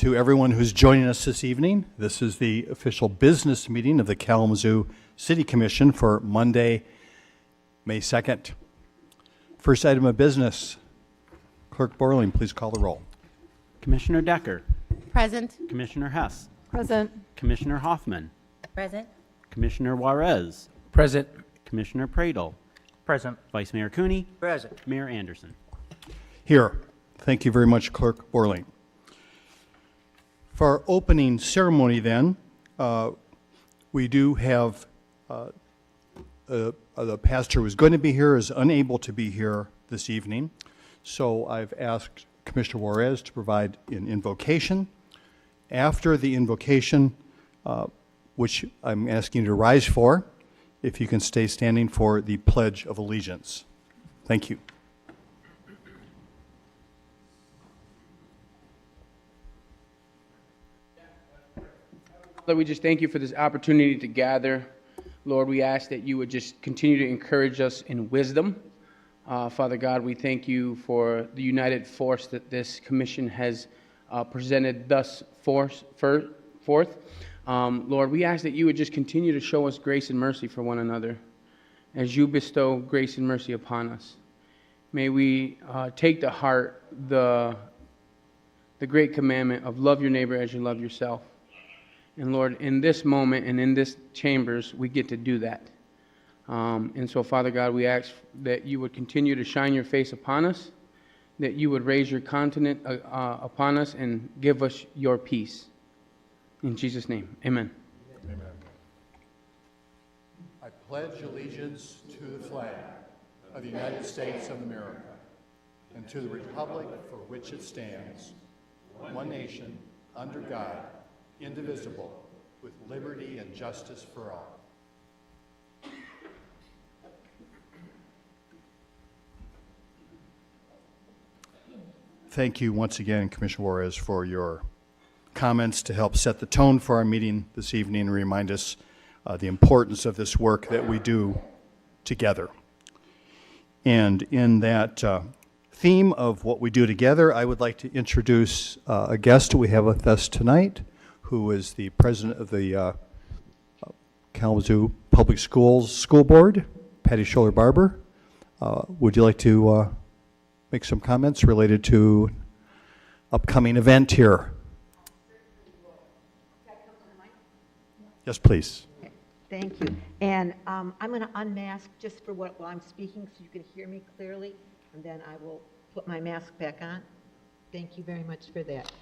to everyone who's joining us this evening. This is the official business meeting of the Kalamazoo City Commission for Monday, May 2nd. First item of business, Clerk Borling, please call the roll. Commissioner Decker. Present. Commissioner Hess. Present. Commissioner Hoffman. Present. Commissioner Juarez. Present. Commissioner Pradel. Present. Vice Mayor Cooney. Present. Mayor Anderson. Here. Thank you very much, Clerk Borling. For our opening ceremony then, we do have the pastor who was going to be here is unable to be here this evening. So I've asked Commissioner Juarez to provide an invocation. After the invocation, which I'm asking you to rise for, if you can stay standing for the Pledge of Allegiance. Thank you. Lord, we just thank you for this opportunity to gather. Lord, we ask that you would just continue to encourage us in wisdom. Father God, we thank you for the united force that this commission has presented thus forth. Lord, we ask that you would just continue to show us grace and mercy for one another as you bestow grace and mercy upon us. May we take to heart the great commandment of love your neighbor as you love yourself. And Lord, in this moment and in this chambers, we get to do that. And so, Father God, we ask that you would continue to shine your face upon us, that you would raise your countenance upon us and give us your peace. In Jesus' name, amen. Amen. I pledge allegiance to the flag of the United States of America and to the republic for which it stands, one nation, under God, indivisible, with liberty and justice for all. Thank you once again, Commissioner Juarez, for your comments to help set the tone for our meeting this evening and remind us the importance of this work that we do together. And in that theme of what we do together, I would like to introduce a guest we have with us tonight, who is the president of the Kalamazoo Public Schools School Board, Patty Scholler-Barber. Would you like to make some comments related to upcoming event here? Yes, please. Okay, thank you. And I'm going to unmask just for while I'm speaking so you can hear me clearly, and then I will put my mask back on. Thank you very much for that.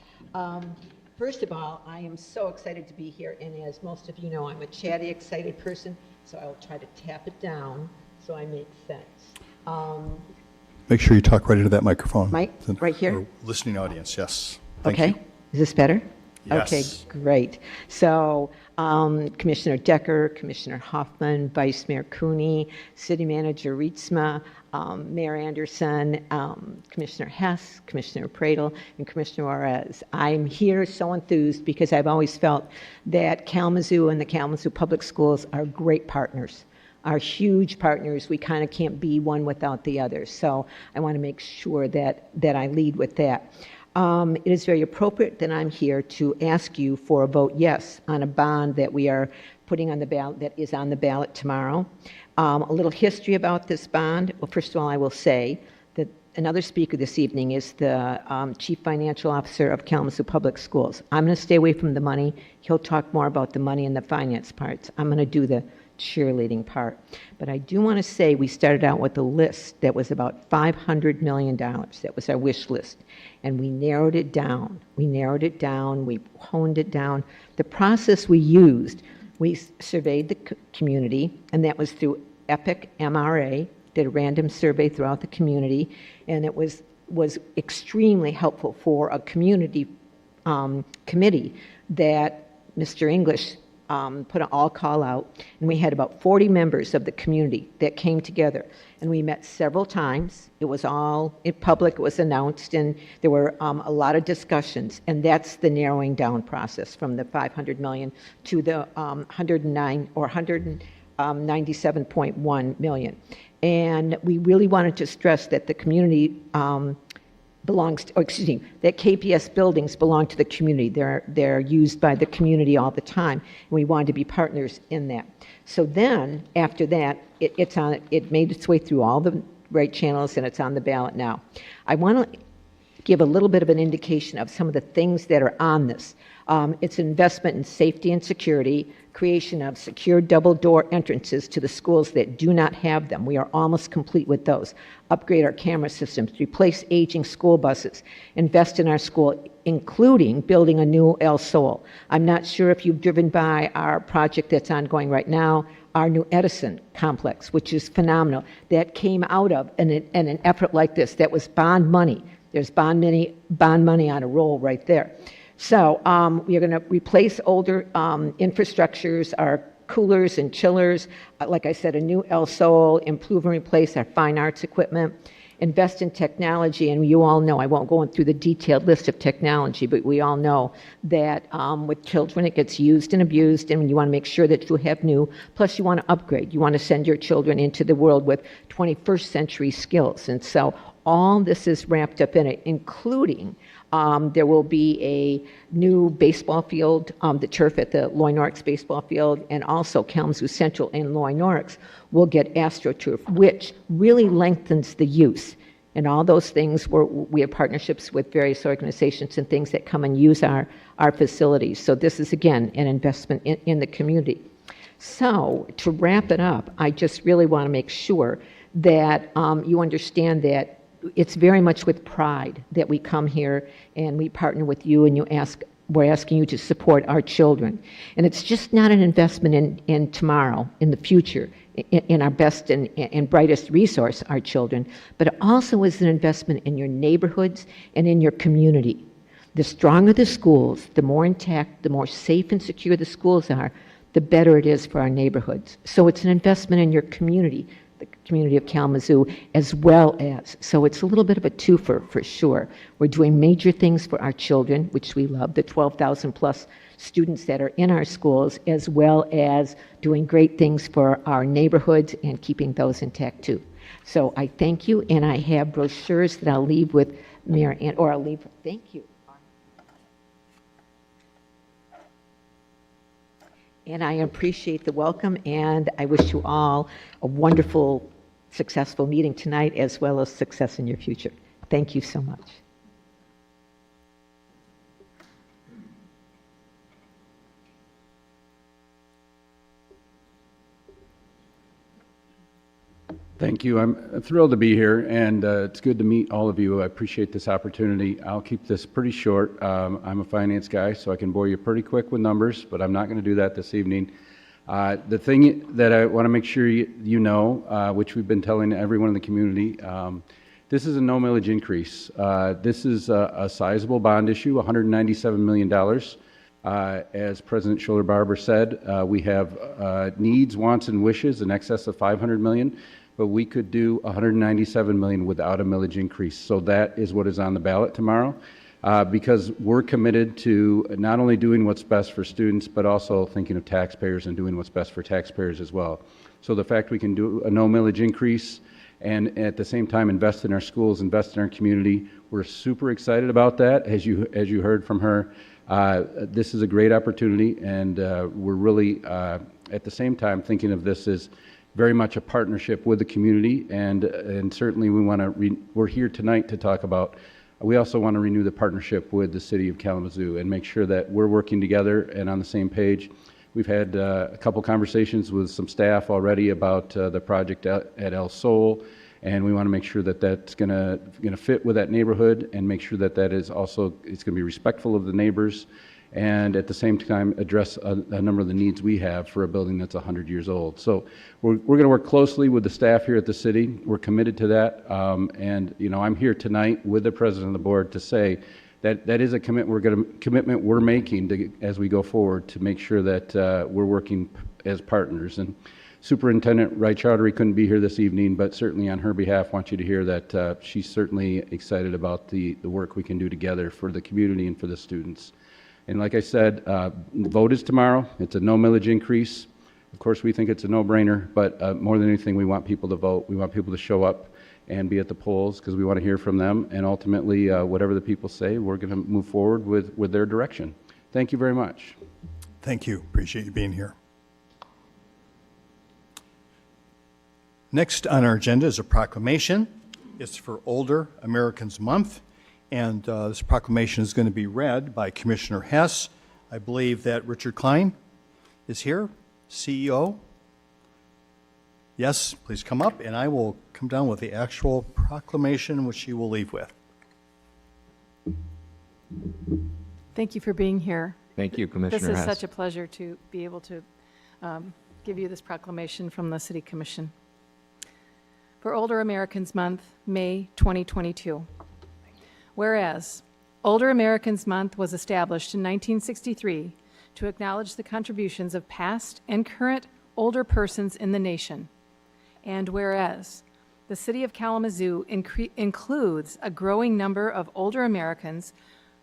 First of all, I am so excited to be here, and as most of you know, I'm a chatty, excited person, so I will try to tap it down so I make sense. Make sure you talk right into that microphone. Mike, right here? Our listening audience, yes. Thank Okay. you. Is this better? Yes. Okay, great. So Commissioner Decker, Commissioner Hoffman, Vice Mayor Cooney, City Manager Rietzma, Mayor Anderson, Commissioner Hess, Commissioner Pradel, and Commissioner Juarez. I'm here so enthused because I've always felt that Kalamazoo and the Kalamazoo Public Schools are great partners, are huge partners. We kind of can't be one without the other. So I want to make sure that I lead with that. It is very appropriate that I'm here to ask you for a vote yes on a bond that we are putting on the ballot, that is on the ballot tomorrow. A little history about this bond. Well, first of all, I will say that another speaker this evening is the Chief Financial Officer of Kalamazoo Public Schools. I'm going to stay away from the money. He'll talk more about the money and the finance parts. I'm going to do the cheerleading part. But I do want to say we started out with a list that was about $500 million. That was our wish list. And we narrowed it down. We honed it down. The process we used, we surveyed the community, and that was through EPIC MRA, did a random survey throughout the community, and it was extremely helpful for a community committee that Mr. English put an all-call out, and we had about 40 members of the community that came together, and we met several times. It was all in public, it was announced, and there were a lot of discussions, and that's the narrowing down process from the $500 million to the 109 or 197.1 million. And we really wanted to stress that the community that KPS buildings belong to the community. They're used by the community all the time, and we wanted to be partners in that. So then, after that, it made its way through all the right channels, and it's on the ballot now. I want to give a little bit of an indication of some of the things that are on this. It's investment in safety and security, creation of secure double-door entrances to the schools that do not have them. We are almost complete with those. Upgrade our camera systems, replace aging school buses, invest in our school, including building a new El Sol. I'm not sure if you've driven by our project that's ongoing right now, our new Edison complex, which is phenomenal. That came out of an effort like this. That was bond money. There's bond money on a roll right there. So we are going to replace older infrastructures, our coolers and chillers. Like I said, a new El Sol, improve and replace our fine arts equipment, invest in technology. And you all know, I won't go through the detailed list of technology, but we all know that with children, it gets used and abused, and you want to make sure that you have new. Plus, you want to upgrade. You want to send your children into the world with 21st century skills. And so all this is wrapped up in it, including there will be a new baseball field, the turf at the Loy Norix baseball field, and also Kalamazoo Central and Loy Norix will get AstroTurf, which really lengthens the use. And all those things, we have partnerships with various organizations and things that come and use our facilities. So this is, again, an investment in the community. So to wrap it up, I just really want to make sure that you understand that it's very much with pride that we come here and we partner with you, and we're asking you to support our children. And it's just not an investment in tomorrow, in the future, in our best and brightest resource, our children, but it also is an investment in your neighborhoods and in your community. The stronger the schools, the more intact, the more safe and secure the schools are, the better it is for our neighborhoods. So it's an investment in your community, the community of Kalamazoo, as well as, so it's a little bit of a twofer for sure. We're doing major things for our children, which we love, the 12,000 plus students that are in our schools, as well as doing great things for our neighborhoods and keeping those intact too. So I thank you, and I have brochures that I'll leave with Mayor Ann, or I'll leave, thank you. And I appreciate the welcome, and I wish you all a wonderful, successful meeting tonight, as well as success in your future. Thank you so much. Thank you. I'm thrilled to be here, and it's good to meet all of you. I appreciate this opportunity. I'll keep this pretty short. I'm a finance guy, so I can bore you pretty quick with numbers, but I'm not going to do that this evening. The thing that I want to make sure you know, which we've been telling everyone in the community, this is a no millage increase. This is a sizable bond issue, $197 million. As President Scholler-Barber said, we have needs, wants, and wishes in excess of $500 million. But we could do $197 million without a millage increase. So that is what is on the ballot tomorrow, because we're committed to not only doing what's best for students, but also thinking of taxpayers and doing what's best for taxpayers as well. So the fact we can do a no millage increase and at the same time invest in our schools, invest in our community, we're super excited about that. As you heard from her, this is a great opportunity, and we're really at the same time thinking of this as very much a partnership with the community, and certainly we're here tonight to talk about, we also want to renew the partnership with the city of Kalamazoo and make sure that we're working together and on the same page. We've had a couple conversations with some staff already about the project at El Sol, and we want to make sure that that's going to fit with that neighborhood and make sure that that is also, it's going to be respectful of the neighbors, and at the same time address a number of the needs we have for a building that's 100 years old. So we're going to work closely with the staff here at the city. We're committed to that, and I'm here tonight with the president of the board to say that that is a commitment we're making as we go forward to make sure that we're working as partners. And Superintendent Wright-Chowdhury couldn't be here this evening, but certainly on her behalf, I want you to hear that she's certainly excited about the work we can do together for the community and for the students. And like I said, the vote is tomorrow. It's a no millage increase. Of course, we think it's a no-brainer, but more than anything, we want people to vote. We want people to show up and be at the polls because we want to hear from them. And ultimately, whatever the people say, we're going to move forward with their direction. Thank you very much. Thank you. Appreciate you being here. Next on our agenda is a proclamation. It's for Older Americans Month, and this proclamation is going to be read by Commissioner Hess. I believe that Richard Klein is here, CEO. Yes, please come up, and I will come down with the actual proclamation, which you will leave with. Thank you for being here. Thank you, Commissioner This is Hess. such a pleasure to be able to give you this proclamation from the City Commission. For Older Americans Month, May 2022. Whereas, Older Americans Month was established in 1963 to acknowledge the contributions of past and current older persons in the nation. And whereas, the City of Kalamazoo includes a growing number of older Americans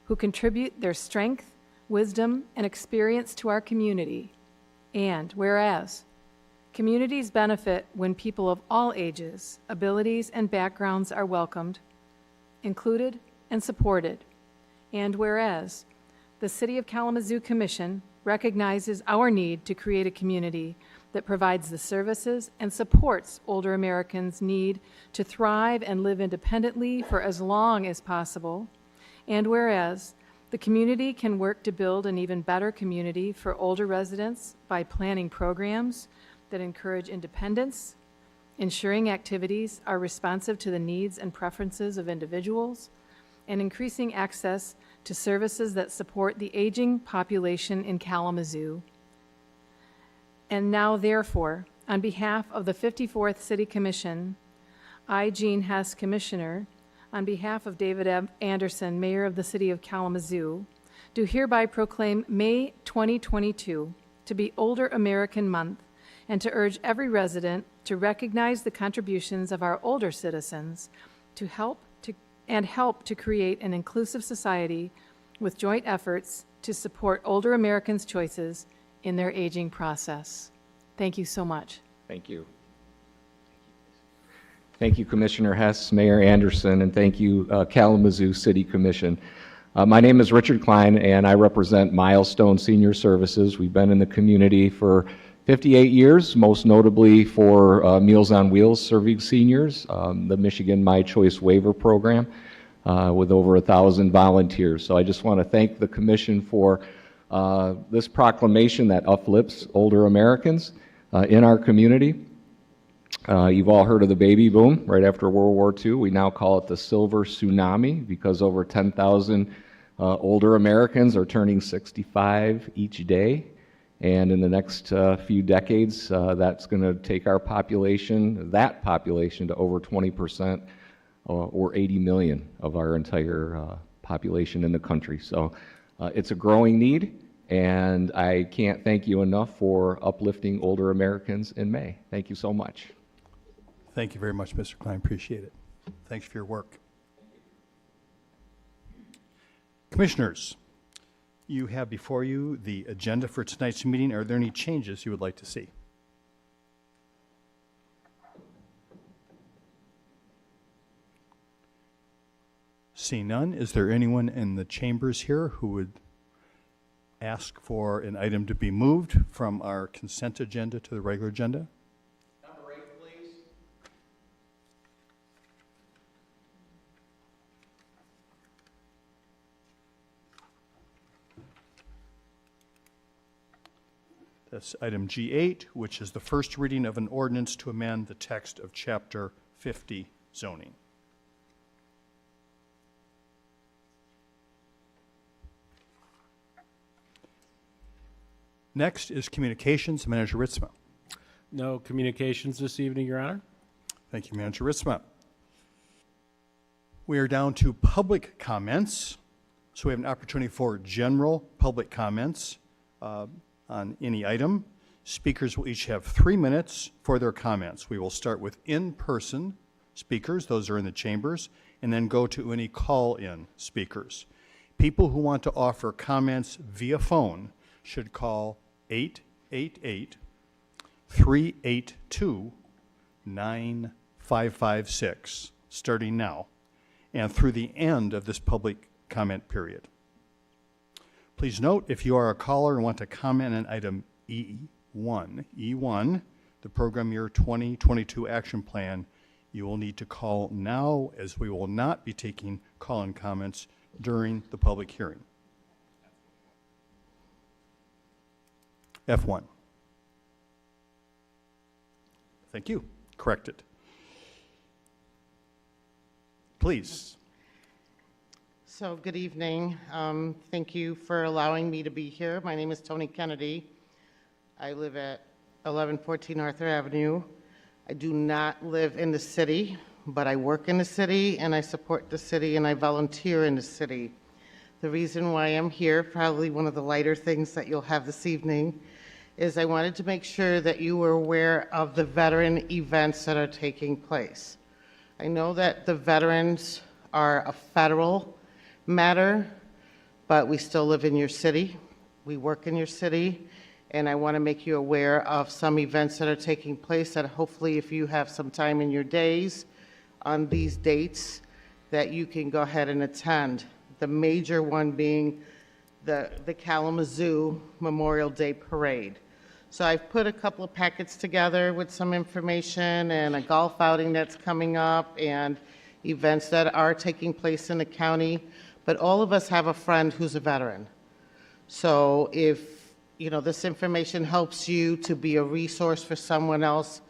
who contribute their strength, wisdom, and experience to our community. And whereas, communities benefit when people of all ages, abilities, and backgrounds are welcomed, included, and supported. And whereas, the City of Kalamazoo Commission recognizes our need to create a community that provides the services and supports older Americans' need to thrive and live independently for as long as possible. And whereas, the community can work to build an even better community for older residents by planning programs that encourage independence, ensuring activities are responsive to the needs and preferences of individuals, and increasing access to services that support the aging population in Kalamazoo. And now, therefore, on behalf of the 54th City Commission, I, Jean Hess, Commissioner, on behalf of David Anderson, Mayor of the City of Kalamazoo, do hereby proclaim May 2022 to be Older American Month, and to urge every resident to recognize the contributions of our older citizens to help to create an inclusive society with joint efforts to support older Americans' choices in their aging process. Thank you so much. Thank you. Thank you, Commissioner Hess, Mayor Anderson, and thank you, Kalamazoo City Commission. My name is Richard Klein, and I represent Milestone Senior Services. We've been in the community for 58 years, most notably for Meals on Wheels serving seniors, the Michigan My Choice Waiver Program, with over 1,000 volunteers. So I just want to thank the Commission for this proclamation that uplifts older Americans in our community. You've all heard of the baby boom right after World War II. We now call it the Silver Tsunami because over 10,000 older Americans are turning 65 each day. And in the next few decades, that's going to take our population, that population, to over 20%, or 80 million of our entire population in the country. So it's a growing need, and I can't thank you enough for uplifting older Americans in May. Thank you so much. Thank you very much, Mr. Klein. Appreciate it. Thanks for your work. Commissioners, you have before you the agenda for tonight's meeting. Are there any changes you would like to see? Seeing none, is there anyone in the chambers here who would ask for an item to be moved from our consent agenda to the regular agenda? Number 8, please. That's item G8, which is the first reading of an ordinance to amend the text of Chapter 50 zoning. Next is communications. Manager Ritzma. No communications this evening, Your Honor. Thank you, Manager Ritzma. We are down to public comments. So we have an opportunity for general public comments on any item. Speakers will each have 3 minutes for their comments. We will start with in-person speakers, those are in the chambers, and then go to any call-in speakers. People who want to offer comments via phone should call 888-382-9585. 556, starting now, and through the end of this public comment period. Please note, if you are a caller and want to comment on item E1, the Program Year 2022 Action Plan, you will need to call now, as we will not be taking call-in comments during the public hearing. F1. Thank you. Corrected. Please. So, good evening. Thank you for allowing me to be here. My name is Tony Kennedy. I live at 1114 Arthur Avenue. I do not live in the city, but I work in the city, and I support the city, and I volunteer in the city. The reason why I'm here, probably one of the lighter things that you'll have this evening, is I wanted to make sure that you were aware of the veteran events that are taking place. I know that the veterans are a federal matter, but we still live in your city. We work in your city, and I want to make you aware of some events that are taking place that hopefully, if you have some time in your days on these dates, that you can go ahead and attend. The major one being the Kalamazoo Memorial Day Parade. So I've put a couple of packets together with some information and a golf outing that's coming up and events that are taking place in the county. But all of us have a friend who's a veteran. So if this information helps you to be a resource for someone else,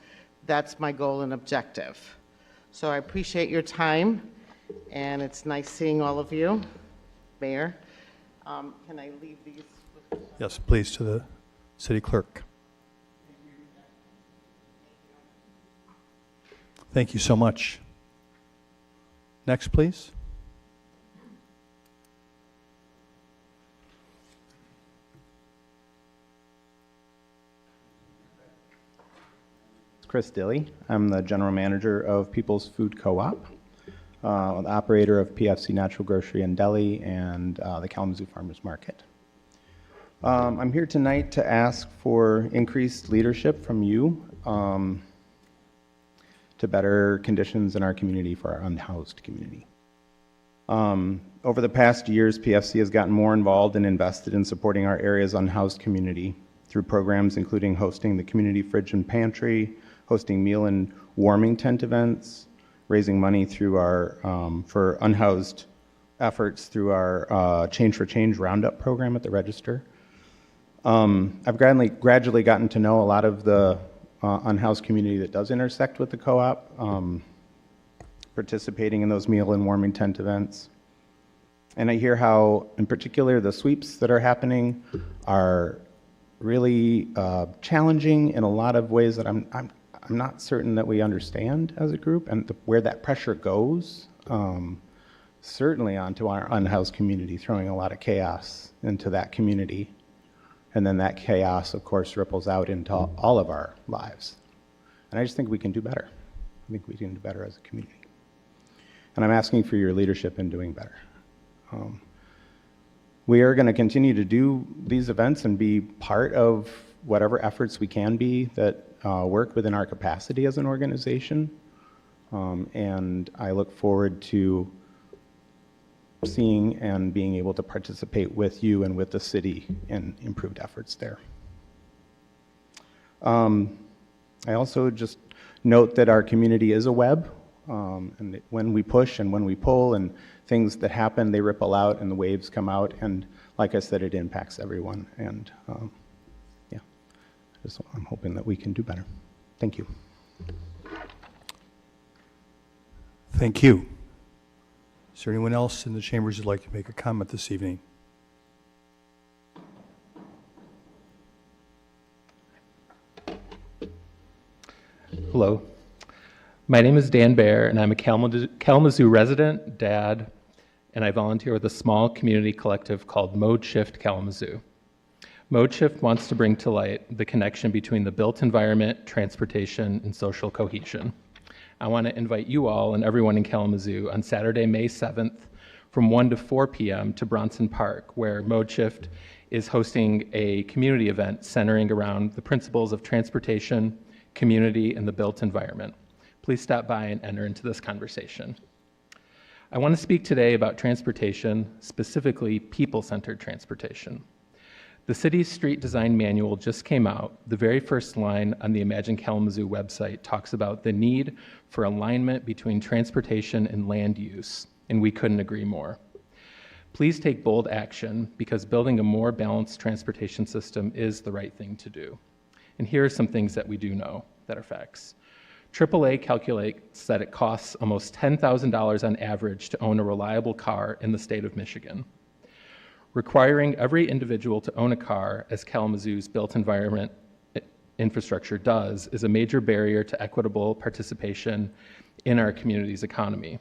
that's my goal and objective. So I appreciate your time, and it's nice seeing all of you. Mayor, can I leave these? Yes, please, to the city clerk. Thank you so much. Next, please. Chris Dilley. I'm the general manager of People's Food Co-op, the operator of PFC Natural Grocery and Deli, and the Kalamazoo Farmers Market. I'm here tonight to ask for increased leadership from you to better conditions in our community for our unhoused community. Over the past years, PFC has gotten more involved and invested in supporting our area's unhoused community through programs including hosting the community fridge and pantry, hosting meal and warming tent events, raising money through our for unhoused efforts through our Change for Change Roundup program at the Register. I've gradually gotten to know a lot of the unhoused community that does intersect with the co-op, participating in those meal and warming tent events. And I hear how, in particular, the sweeps that are happening are really challenging in a lot of ways that I'm not certain that we understand as a group, and where that pressure goes, certainly onto our unhoused community, throwing a lot of chaos into that community. And then that chaos, of course, ripples out into all of our lives. And I just think we can do better. I think we can do better as a community. And I'm asking for your leadership in doing better. We are going to continue to do these events and be part of whatever efforts we can be that work within our capacity as an organization. And I look forward to seeing and being able to participate with you and with the city in improved efforts there. I also just note that our community is a web, and that when we push and when we pull and things that happen, they ripple out and the waves come out, and like I said, it impacts everyone. And yeah, I'm hoping that we can do better. Thank you. Thank you. Is there anyone else in the chambers who'd like to make a comment this evening? Hello. My name is Dan Baer, and I'm a Kalamazoo resident, dad, and I volunteer with a small community collective called Mode Shift Kalamazoo. Mode Shift wants to bring to light the connection between the built environment, transportation, and social cohesion. I want to invite you all and everyone in Kalamazoo on Saturday, May 7th from 1 to 4 p.m. to Bronson Park, where Mode Shift is hosting a community event centering around the principles of transportation, community, and the built environment. Please stop by and enter into this conversation. I want to speak today about transportation, specifically people-centered transportation. The city's street design manual just came out. The very first line on the Imagine Kalamazoo website talks about the need for alignment between transportation and land use, and we couldn't agree more. Please take bold action because building a more balanced transportation system is the right thing to do. And here are some things that we do know that are facts. AAA calculates that it costs almost $10,000 on average to own a reliable car in the state of Michigan. Requiring every individual to own a car, as Kalamazoo's built environment infrastructure does, is a major barrier to equitable participation in our community's economy.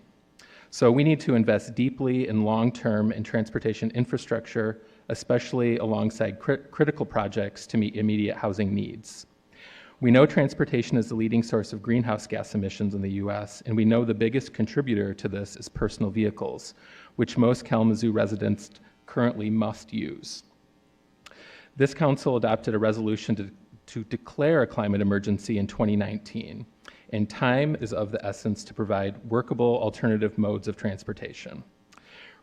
So we need to invest deeply and long-term in transportation infrastructure, especially alongside critical projects to meet immediate housing needs. We know transportation is the leading source of greenhouse gas emissions in the U.S., and we know the biggest contributor to this is personal vehicles, which most Kalamazoo residents currently must use. This council adopted a resolution to declare a climate emergency in 2019, and time is of the essence to provide workable alternative modes of transportation.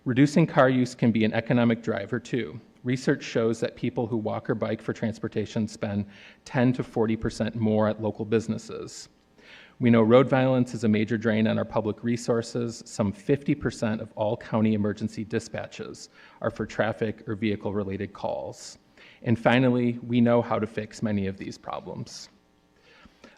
Reducing car use can be an economic driver too. Research shows that people who walk or bike for transportation spend 10 to 40% more at local businesses. We know road violence is a major drain on our public resources. Some 50% of all county emergency dispatches are for traffic or vehicle-related calls. And finally, we know how to fix many of these problems.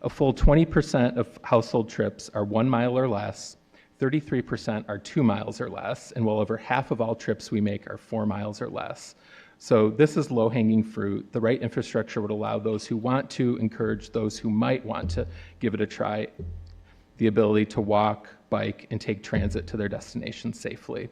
A full 20% of household trips are 1 mile or less, 33% are 2 miles or less, and well over half of all trips we make are 4 miles or less. So this is low-hanging fruit. The right infrastructure would allow those who want to encourage those who might want to give it a try, the ability to walk, bike, and take transit to their destination safely.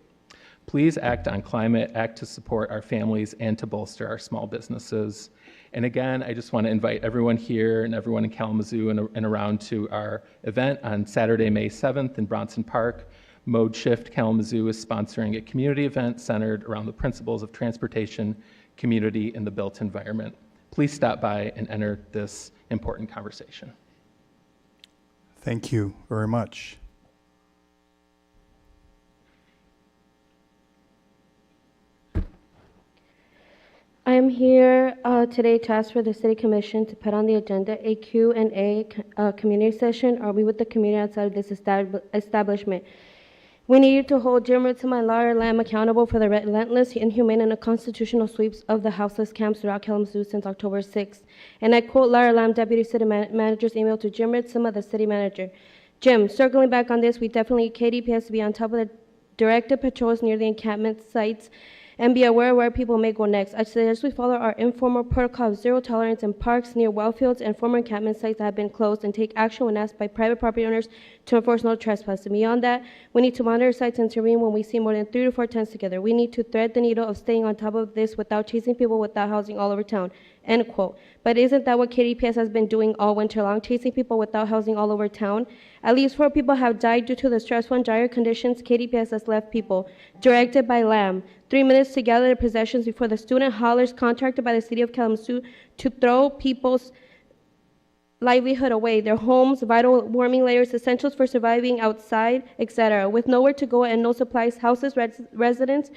Please act on climate, act to support our families and to bolster our small businesses. And again, I just want to invite everyone here and everyone in Kalamazoo and around to our event on Saturday, May 7th in Bronson Park. Mode Shift Kalamazoo is sponsoring a community event centered around the principles of transportation, community, and the built environment. Please stop by and enter this important conversation. Thank you very much. I am here today to ask for the City Commission to put on the agenda a Q&A community session. Are we with the community outside of this establishment? We need to hold Jim Ritzema and Laura Lamb accountable for the relentless, inhumane, and unconstitutional sweeps of the houseless camps throughout Kalamazoo since October 6th. And I quote Laura Lamb, Deputy City Manager's email to Jim Ritzema, the City Manager. Jim, circling back on this, we definitely need KDP to be on top of the directed patrols near the encampment sites and be aware where people may go next. I suggest we follow our informal protocol of zero tolerance in parks, near well fields, and former encampment sites that have been closed, and take action when asked by private property owners to enforce no trespassing. Beyond that, we need to monitor sites and intervene when we see more than 3 to 4 tents together. We need to thread the needle of staying on top of this without chasing people without housing all over town. End quote. But isn't that what KDPS has been doing all winter long, chasing people without housing all over town? At least 4 people have died due to the stressful and dire conditions KDPS has left people. Directed by Lamb. 3 minutes to gather their possessions before the student haulers contracted by the City of Kalamazoo to throw people's livelihood away, their homes, vital warming layers, essentials for surviving outside, etc. With nowhere to go and no supplies, houseless residents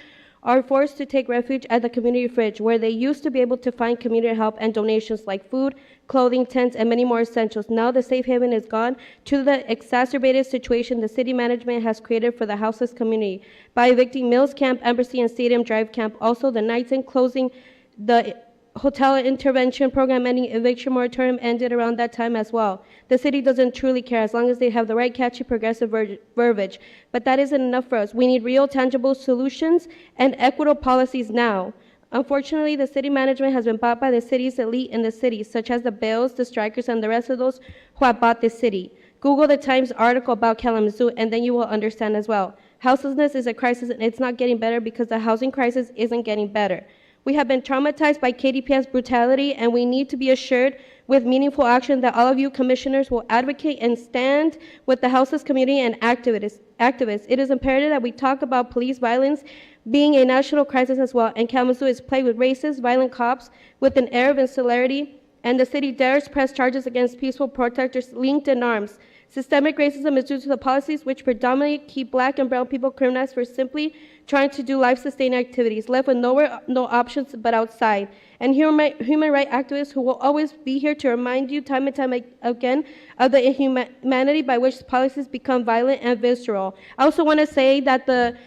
are forced to take refuge at the community fridge, where they used to be able to find community help and donations like food, clothing, tents, and many more essentials. Now the safe haven is gone to the exacerbated situation the city management has created for the houseless community by evicting Mills Camp, Embassy, and Stadium Drive Camp. Also, the nights and closing the hotel intervention program ending eviction moratorium ended around that time as well. The city doesn't truly care as long as they have the right catchy progressive verbiage. But that isn't enough for us. We need real tangible solutions and equitable policies now. Unfortunately, the city management has been bought by the city's elite in the city, such as the Bills, the Strikers, and the rest of those who have bought this city. Google the Times article about Kalamazoo, and then you will understand as well. Houselessness is a crisis, and it's not getting better because the housing crisis isn't getting better. We have been traumatized by KDPS brutality, and we need to be assured with meaningful action that all of you commissioners will advocate and stand with the houseless community and activists. It is imperative that we talk about police violence being a national crisis as well, and Kalamazoo is plagued with racist, violent cops with an air of insularity, and the city dares press charges against peaceful protesters linked in arms. Systemic racism is due to the policies which predominantly keep black and brown people criminalized for simply trying to do life-sustaining activities, left with no options but outside. And human rights activists who will always be here to remind you time and time again of the inhumanity by which policies become violent and visceral. I also want to say that the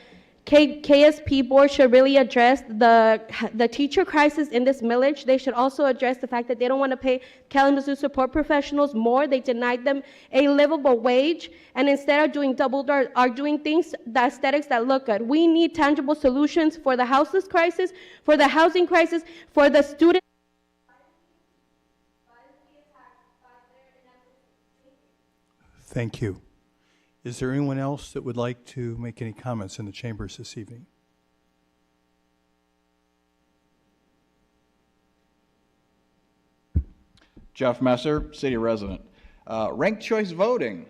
KSP board should really address the teacher crisis in this millage. They should also address the fact that they don't want to pay Kalamazoo support professionals more. They denied them a livable wage, and instead of doing are doing things, the aesthetics that look good. We need tangible solutions for the houseless crisis, for the housing crisis, for the student. Thank you. Is there anyone else that would like to make any comments in the chambers this evening? Jeff Messer, city resident. Ranked choice voting.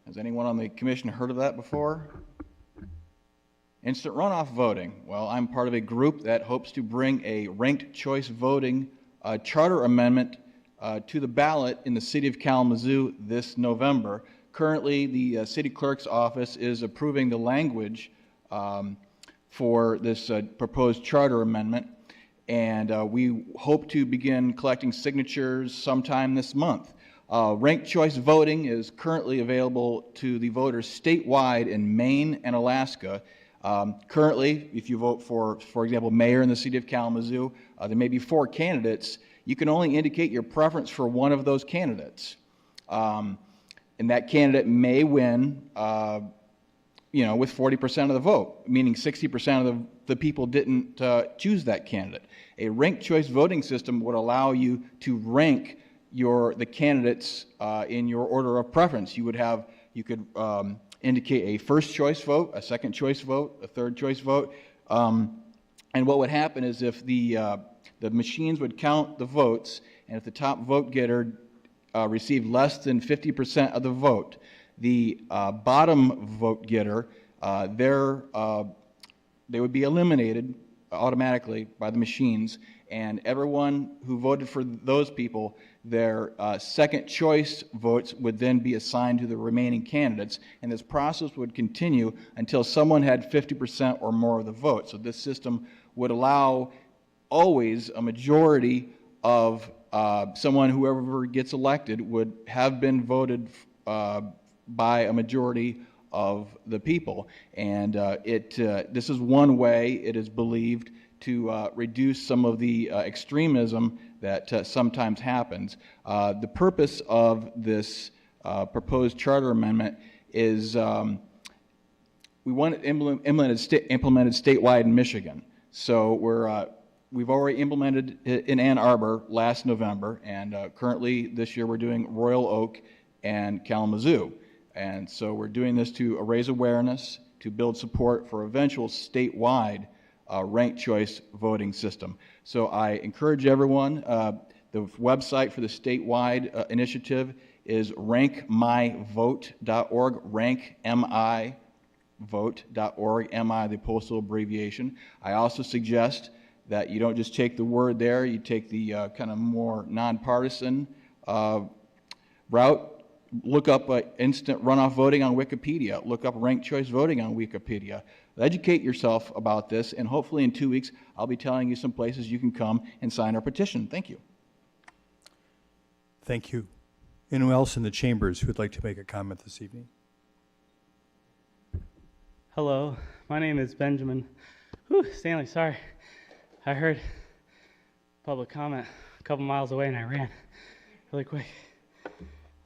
Has anyone on the commission heard of that before? Instant runoff voting. Well, I'm part of a group that hopes to bring a ranked choice voting charter amendment to the ballot in the city of Kalamazoo this November. Currently, the city clerk's office is approving the language for this proposed charter amendment, and we hope to begin collecting signatures sometime this month. Ranked choice voting is currently available to the voters statewide in Maine and Alaska. Currently, if you vote for example, mayor in the city of Kalamazoo, there may be 4 candidates. You can only indicate your preference for one of those candidates. And that candidate may win, with 40% of the vote, meaning 60% of the people didn't choose that candidate. A ranked choice voting system would allow you to rank the candidates in your order of preference. You could indicate a first choice vote, a second choice vote, a third choice vote, and what would happen is if the machines would count the votes, and if the top vote getter received less than 50% of the vote, the bottom vote getter, they would be eliminated automatically by the machines, and everyone who voted for those people, their second choice votes would then be assigned to the remaining candidates, and this process would continue until someone had 50% or more of the vote. So this system would allow always a majority of whoever gets elected would have been voted by a majority of the people. And this is one way, it is believed, to reduce some of the extremism that sometimes happens. The purpose of this proposed charter amendment is we want it implemented statewide in Michigan. So we've already implemented it in Ann Arbor last November, and currently this year we're doing Royal Oak and Kalamazoo. And so we're doing this to raise awareness, to build support for eventual statewide ranked choice voting system. So I encourage everyone, the website for the statewide initiative is rankmyvote.org, rankmyvote.org, MI the postal abbreviation. I also suggest that you don't just take the word there, you take the kind of more nonpartisan route. Look up instant runoff voting on Wikipedia. Look up ranked choice voting on Wikipedia. Educate yourself about this, and hopefully in 2 weeks I'll be telling you some places you can come and sign our petition. Thank you. Thank you. Anyone else in the chambers who would like to make a comment this evening? Hello, my name is Benjamin. Stanley, sorry. I heard public comment a couple miles away and I ran really quick.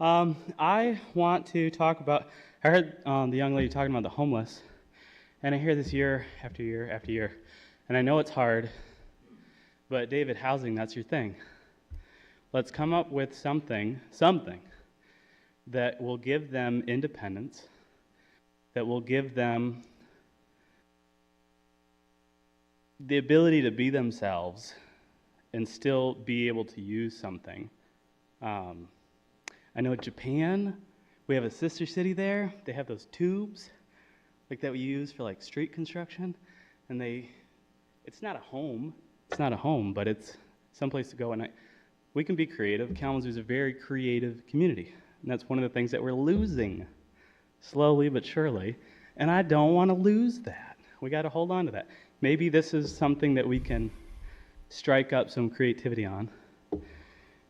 I want to talk about, I heard the young lady talking about the homeless, and I hear this year after year after year, and I know it's hard, but David, housing, that's your thing. Let's come up with something that will give them independence, that will give them the ability to be themselves and still be able to use something. I know Japan, we have a sister city there. They have those tubes like that we use for like street construction, and it's not a home, but it's someplace to go. And we can be creative. Kalamazoo is a very creative community. And that's one of the things that we're losing, slowly but surely. And I don't want to lose that. We got to hold on to that. Maybe this is something that we can strike up some creativity on.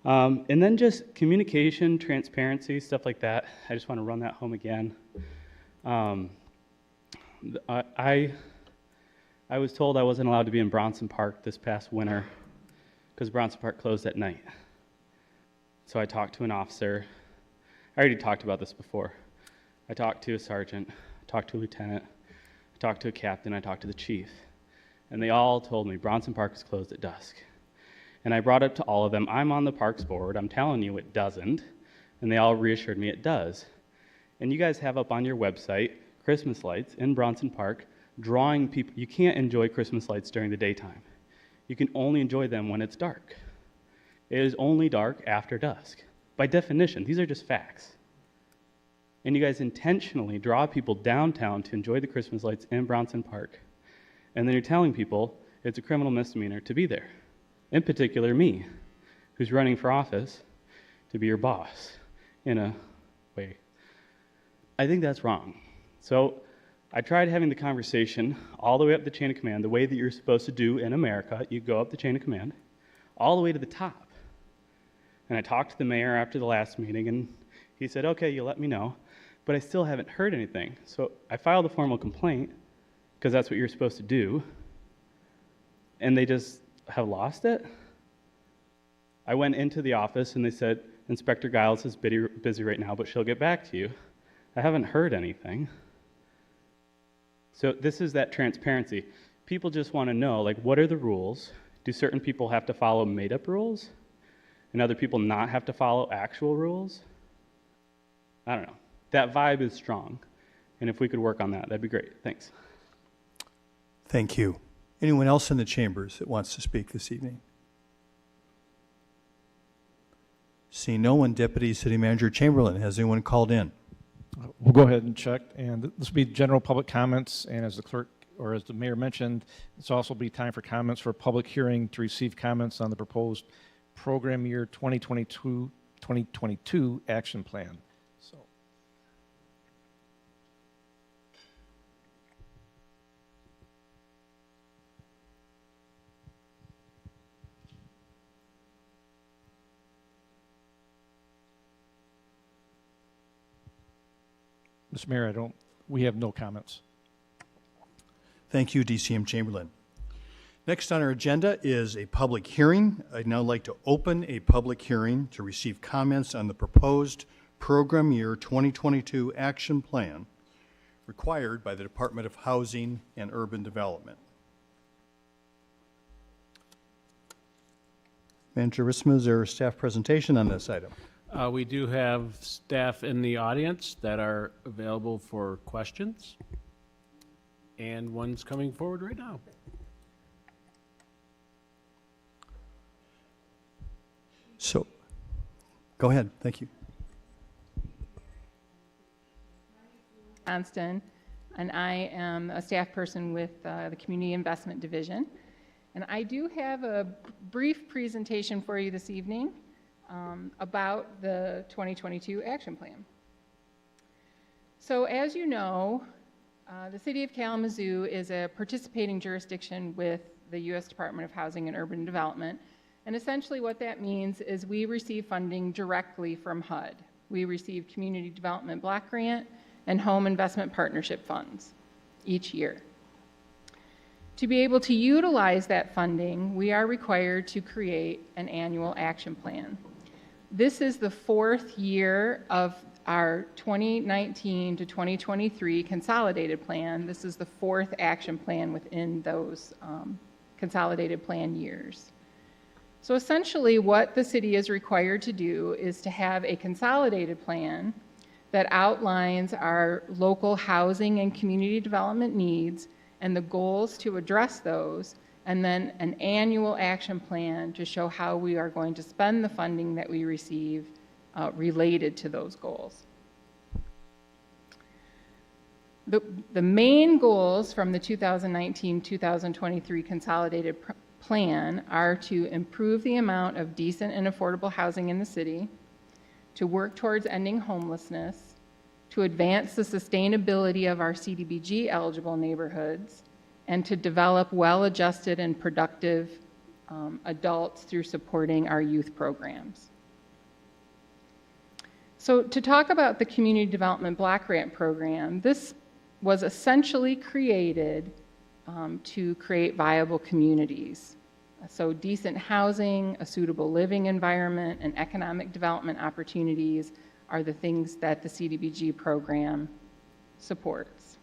And then just communication, transparency, stuff like that. I just want to run that home again. I was told I wasn't allowed to be in Bronson Park this past winter because Bronson Park closed at night. So I talked to an officer. I already talked about this before. I talked to a sergeant, I talked to a lieutenant, I talked to a captain, I talked to the chief. And they all told me Bronson Park is closed at dusk. And I brought it to all of them. I'm on the Parks Board. I'm telling you it doesn't. And they all reassured me it does. And you guys have up on your website Christmas lights in Bronson Park, drawing people. You can't enjoy Christmas lights during the daytime. You can only enjoy them when it's dark. It is only dark after dusk. By definition, these are just facts. And you guys intentionally draw people downtown to enjoy the Christmas lights in Bronson Park. And then you're telling people it's a criminal misdemeanor to be there. In particular, me, who's running for office to be your boss in a way. I think that's wrong. So I tried having the conversation all the way up the chain of command, the way that you're supposed to do in America. You go up the chain of command, all the way to the top. And I talked to the mayor after the last meeting, and he said, okay, you'll let me know. But I still haven't heard anything. So I filed a formal complaint, because that's what you're supposed to do. And they just have lost it. I went into the office, and they said, Inspector Giles is busy right now, but she'll get back to you. I haven't heard anything. So this is that transparency. People just want to know, like, what are the rules? Do certain people have to follow made-up rules? And other people not have to follow actual rules? I don't know. That vibe is strong. And if we could work on that, that'd be great. Thanks. Thank you. Anyone else in the chambers that wants to speak this evening? See no one. Deputy City Manager Chamberlain, has anyone called in? We'll go ahead and check, and this will be general public comments, and as the clerk or as the mayor mentioned, it's also be time for comments for a public hearing to receive comments on the proposed program year 2022 action plan. So, Mr. Mayor, we have no comments. Thank you, DCM Chamberlain. Next on our agenda is a public hearing. I'd now like to open a public hearing to receive comments on the proposed program year 2022 action plan required by the Department of Housing and Urban Development. Manager Ritsma, is there a staff presentation on this item? We do have staff in the audience that are available for questions, and one's coming forward right now. So, go ahead. Thank you. Johnston, and I am a staff person with the Community Investment Division. And I do have a brief presentation for you this evening about the 2022 action plan. So as you know, the City of Kalamazoo is a participating jurisdiction with the U.S. Department of Housing and Urban Development. And essentially what that means is we receive funding directly from HUD. We receive Community Development Block Grant and Home Investment Partnership funds each year. To be able to utilize that funding, we are required to create an annual action plan. This is the fourth year of our 2019 to 2023 Consolidated Plan. This is the fourth action plan within those Consolidated Plan years. So essentially what the city is required to do is to have a consolidated plan that outlines our local housing and community development needs and the goals to address those, and then an annual action plan to show how we are going to spend the funding that we receive related to those goals. The main goals from the 2019-2023 Consolidated Plan are to improve the amount of decent and affordable housing in the city, to work towards ending homelessness, to advance the sustainability of our CDBG eligible neighborhoods, and to develop well-adjusted and productive adults through supporting our youth programs. So to talk about the Community Development Block Grant Program, this was essentially created to create viable communities. So decent housing, a suitable living environment, and economic development opportunities are the things that the CDBG program supports.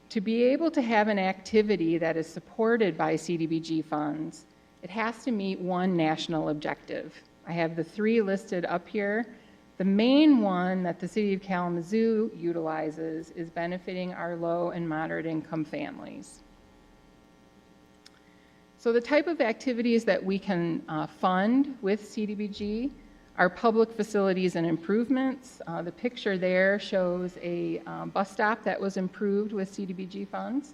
To be able to have an activity that is supported by CDBG funds, it has to meet one national objective. I have the three listed up here. The main one that the City of Kalamazoo utilizes is benefiting our low and moderate income families. So the type of activities that we can fund with CDBG are public facilities and improvements. The picture there shows a bus stop that was improved with CDBG funds.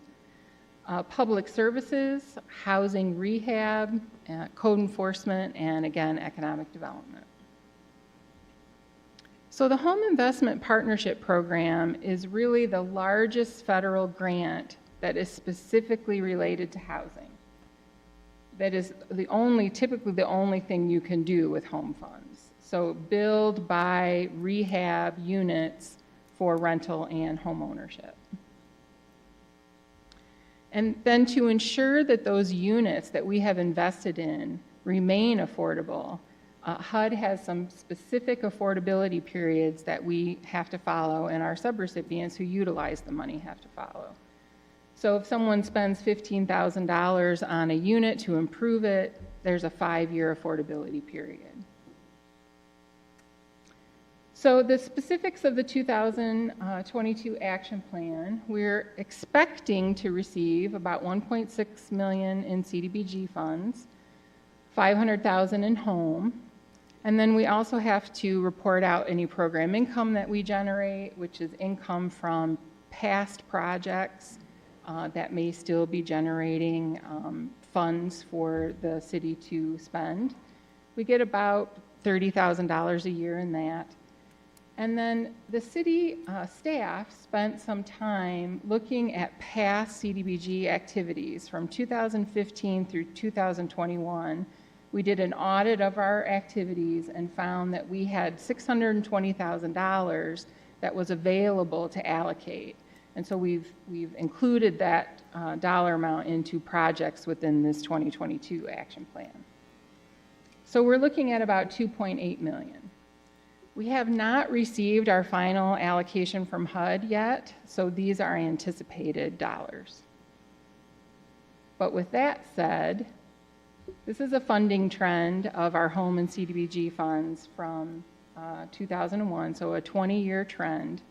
Public services, housing rehab, code enforcement, and again, economic development. So the Home Investment Partnership Program is really the largest federal grant that is specifically related to housing. That is typically the only thing you can do with home funds. So build, buy, rehab units for rental and home ownership. And then to ensure that those units that we have invested in remain affordable, HUD has some specific affordability periods that we have to follow and our subrecipients who utilize the money have to follow. So if someone spends $15,000 on a unit to improve it, there's a 5-year affordability period. So the specifics of the 2022 action plan, we're expecting to receive about $1.6 million in CDBG funds, $500,000 in home, and then we also have to report out any program income that we generate, which is income from past projects that may still be generating funds for the city to spend. We get about $30,000 a year in that. And then the city staff spent some time looking at past CDBG activities from 2015 through 2021. We did an audit of our activities and found that we had $620,000 that was available to allocate. And so we've included that dollar amount into projects within this 2022 action plan. So we're looking at about $2.8 million. We have not received our final allocation from HUD yet, so these are anticipated dollars. But with that said, this is a funding trend of our home and CDBG funds from 2001, so a 20-year trend.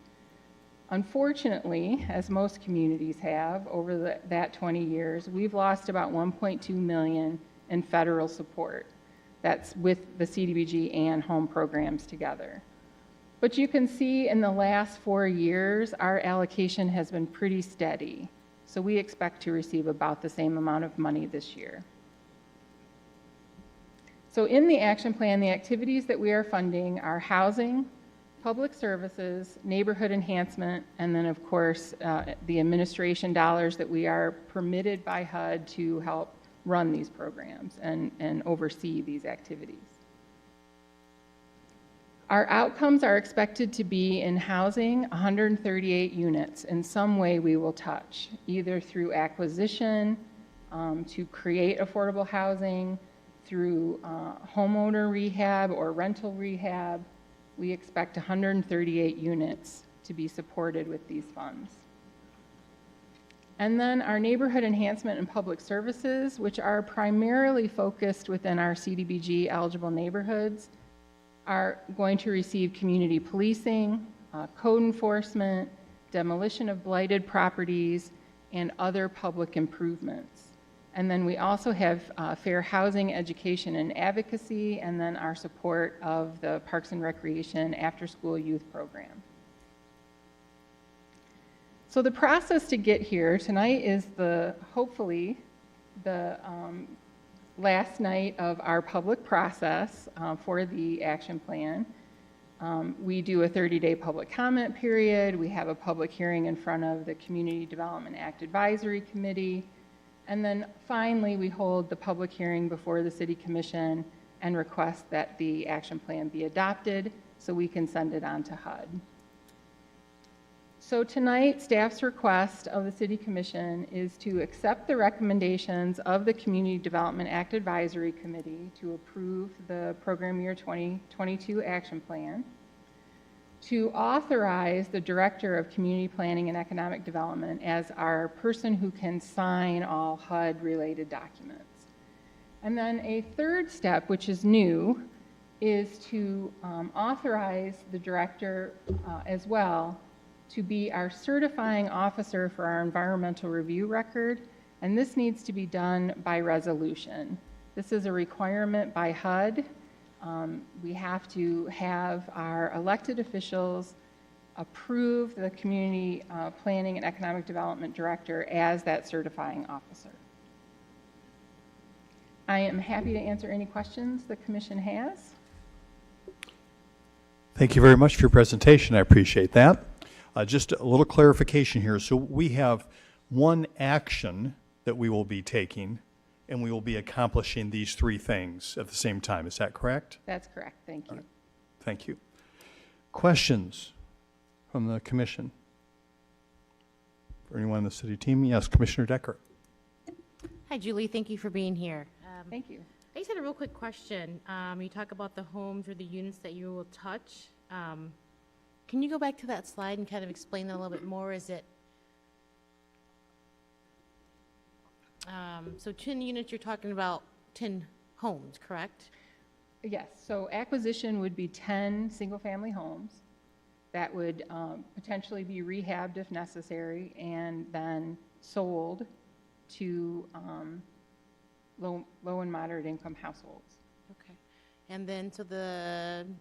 Unfortunately, as most communities have over that 20 years, we've lost about $1.2 million in federal support. That's with the CDBG and home programs together. But you can see in the last 4 years, our allocation has been pretty steady. So we expect to receive about the same amount of money this year. So in the action plan, the activities that we are funding are housing, public services, neighborhood enhancement, and then of course, the administration dollars that we are permitted by HUD to help run these programs and oversee these activities. Our outcomes are expected to be in housing, 138 units. In some way we will touch, either through acquisition, to create affordable housing, through homeowner rehab or rental rehab. We expect 138 units to be supported with these funds. And then our neighborhood enhancement and public services, which are primarily focused within our CDBG eligible neighborhoods, are going to receive community policing, code enforcement, demolition of blighted properties, and other public improvements. And then we also have fair housing, education, and advocacy, and then our support of the Parks and Recreation after-school youth program. So the process to get here tonight is hopefully the last night of our public process for the action plan. We do a 30-day public comment period. We have a public hearing in front of the Community Development Act Advisory Committee. And then finally, we hold the public hearing before the City Commission and request that the action plan be adopted so we can send it on to HUD. So tonight, staff's request of the City Commission is to accept the recommendations of the Community Development Act Advisory Committee to approve the Program Year 2022 Action Plan, to authorize the Director of Community Planning and Economic Development as our person who can sign all HUD-related documents. And then a third step, which is new, is to authorize the Director as well to be our certifying officer for our environmental review record, and this needs to be done by resolution. This is a requirement by HUD. We have to have our elected officials approve the Community Planning and Economic Development Director as that certifying officer. I am happy to answer any questions the Commission has. Thank you very much for your presentation. I appreciate that. Just a little clarification here. So we have one action that we will be taking, and we will be accomplishing these three things at the same time. Is that correct? That's correct. Thank you. Thank you. Questions from the commission? For anyone on the city team? Yes, Commissioner Decker. Hi, Julie. Thank you for being here. Thank you. I just had a real quick question. You talk about the homes or the units that you will touch. Can you go back to that slide and kind of explain that a little bit more? Is it, so 10 units, you're talking about 10 homes, correct? Yes, so acquisition would be 10 single-family homes that would potentially be rehabbed if necessary and then sold to low and moderate income households. Okay. And then, so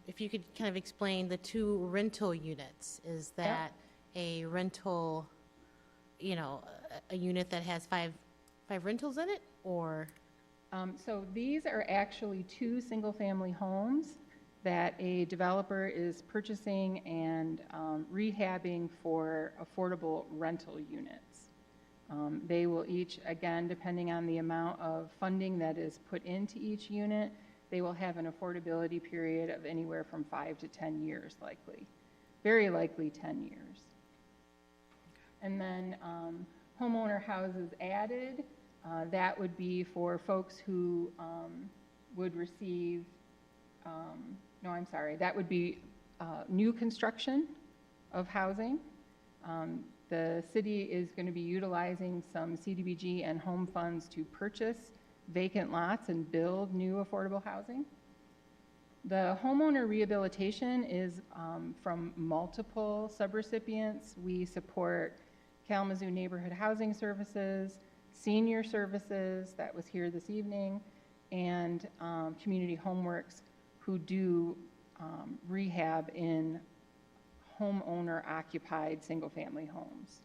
if you could kind of explain the 2 rental units, is that a rental, a unit that has five rentals in it, or? So these are actually 2 single-family homes that a developer is purchasing and rehabbing for affordable rental units. They will each, again, depending on the amount of funding that is put into each unit, they will have an affordability period of anywhere from 5 to 10 years, likely. Very likely 10 years. And then homeowner houses added, that would be for folks who would receive, that would be new construction of housing. The city is going to be utilizing some CDBG and home funds to purchase vacant lots and build new affordable housing. The homeowner rehabilitation is from multiple subrecipients. We support Kalamazoo Neighborhood Housing Services, Senior Services, that was here this evening, and Community Homeworks, who do rehab in homeowner-occupied single-family homes.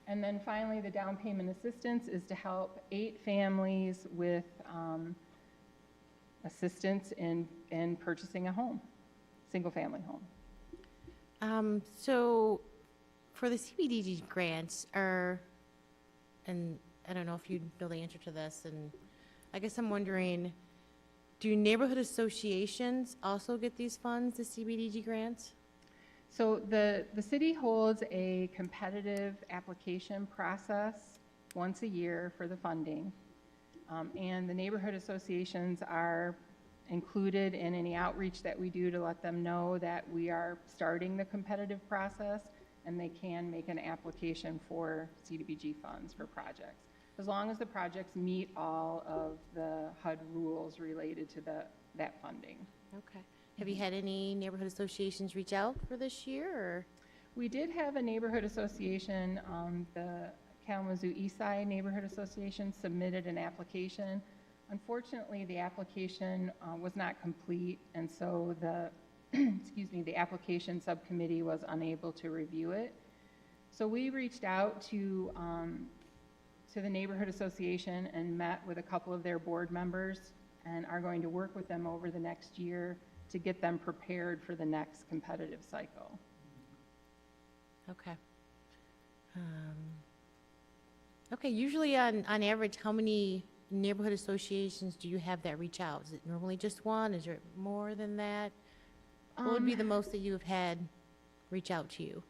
And then finally, the down payment assistance is to help 8 families with assistance in purchasing a home, single-family home. So for the CBD grants, and I don't know if you know the answer to this, and I guess I'm wondering, do neighborhood associations also get these funds, the CBDG grants? So the city holds a competitive application process once a year for the funding, and the neighborhood associations are included in any outreach that we do to let them know that we are starting the competitive process, and they can make an application for CDBG funds for projects, as long as the projects meet all of the HUD rules related to that funding. Okay. Have you had any neighborhood associations reach out for this year, or? We did have a neighborhood association, the Kalamazoo Eastside Neighborhood Association submitted an application. Unfortunately, the application was not complete, and so the the application subcommittee was unable to review it. So we reached out to to the neighborhood association and met with a couple of their board members and are going to work with them over the next year to get them prepared for the next competitive cycle. Okay. Okay, usually on average, how many neighborhood associations do you have that reach out? Is it normally just one? Is there more than that? What would be the most that you have had reach out to you?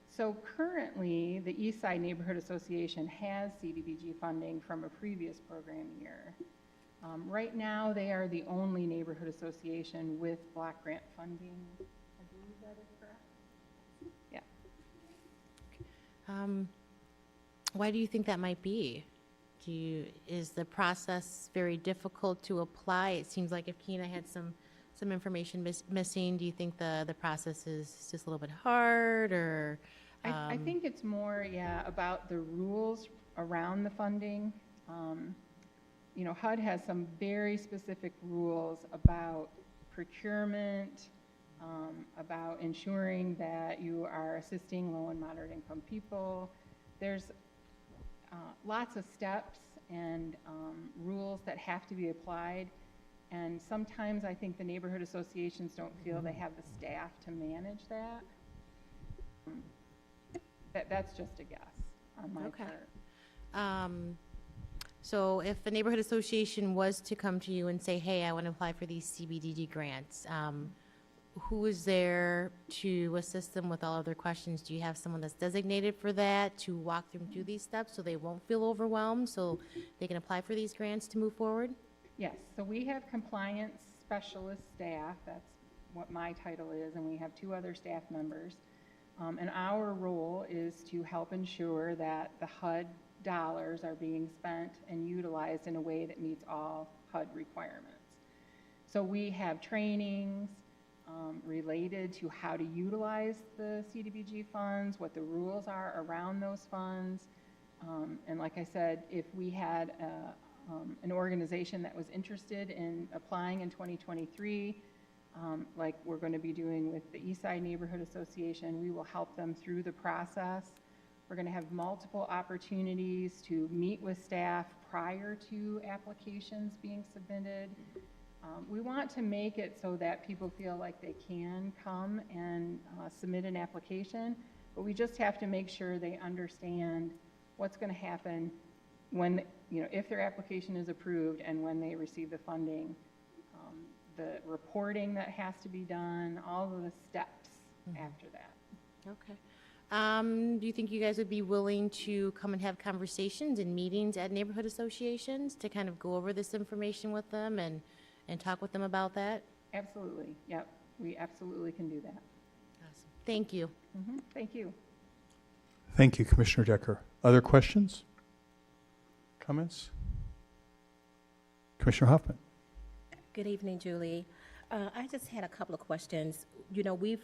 So currently, the Eastside Neighborhood Association has CDBG funding from a previous program year. Right now, they are the only neighborhood association with block grant funding. I believe that is correct. Yeah. Why do you think that might be? Is the process very difficult to apply? It seems like if Keena had some information missing, do you think the process is just a little bit hard, or? I think it's more, about the rules around the funding. You know, HUD has some very specific rules about procurement, about ensuring that you are assisting low and moderate income people. There's lots of steps and rules that have to be applied, and sometimes I think the neighborhood associations don't feel they have the staff to manage that. That's just a guess on my part. So if a neighborhood association was to come to you and say, hey, I want to apply for these CBDG grants, who is there to assist them with all of their questions? Do you have someone that's designated for that to walk them through these steps so they won't feel overwhelmed, so they can apply for these grants to move forward? Yes, so we have compliance specialist staff, that's what my title is, and we have 2 other staff members. And our role is to help ensure that the HUD dollars are being spent and utilized in a way that meets all HUD requirements. So we have trainings related to how to utilize the CDBG funds, what the rules are around those funds. And like I said, if we had an organization that was interested in applying in 2023, like we're going to be doing with the Eastside Neighborhood Association, we will help them through the process. We're going to have multiple opportunities to meet with staff prior to applications being submitted. We want to make it so that people feel like they can come and submit an application, but we just have to make sure they understand what's going to happen when, if their application is approved and when they receive the funding, the reporting that has to be done, all of the steps after that. Okay. Do you think you guys would be willing to come and have conversations and meetings at neighborhood associations to kind of go over this information with them and talk with them about that? Absolutely. Yep. We absolutely can do that. Awesome. Thank you. Thank you. Thank you, Commissioner Decker. Other questions? Comments? Commissioner Hoffman. Good evening, Julie. I just had a couple of questions. You know, we've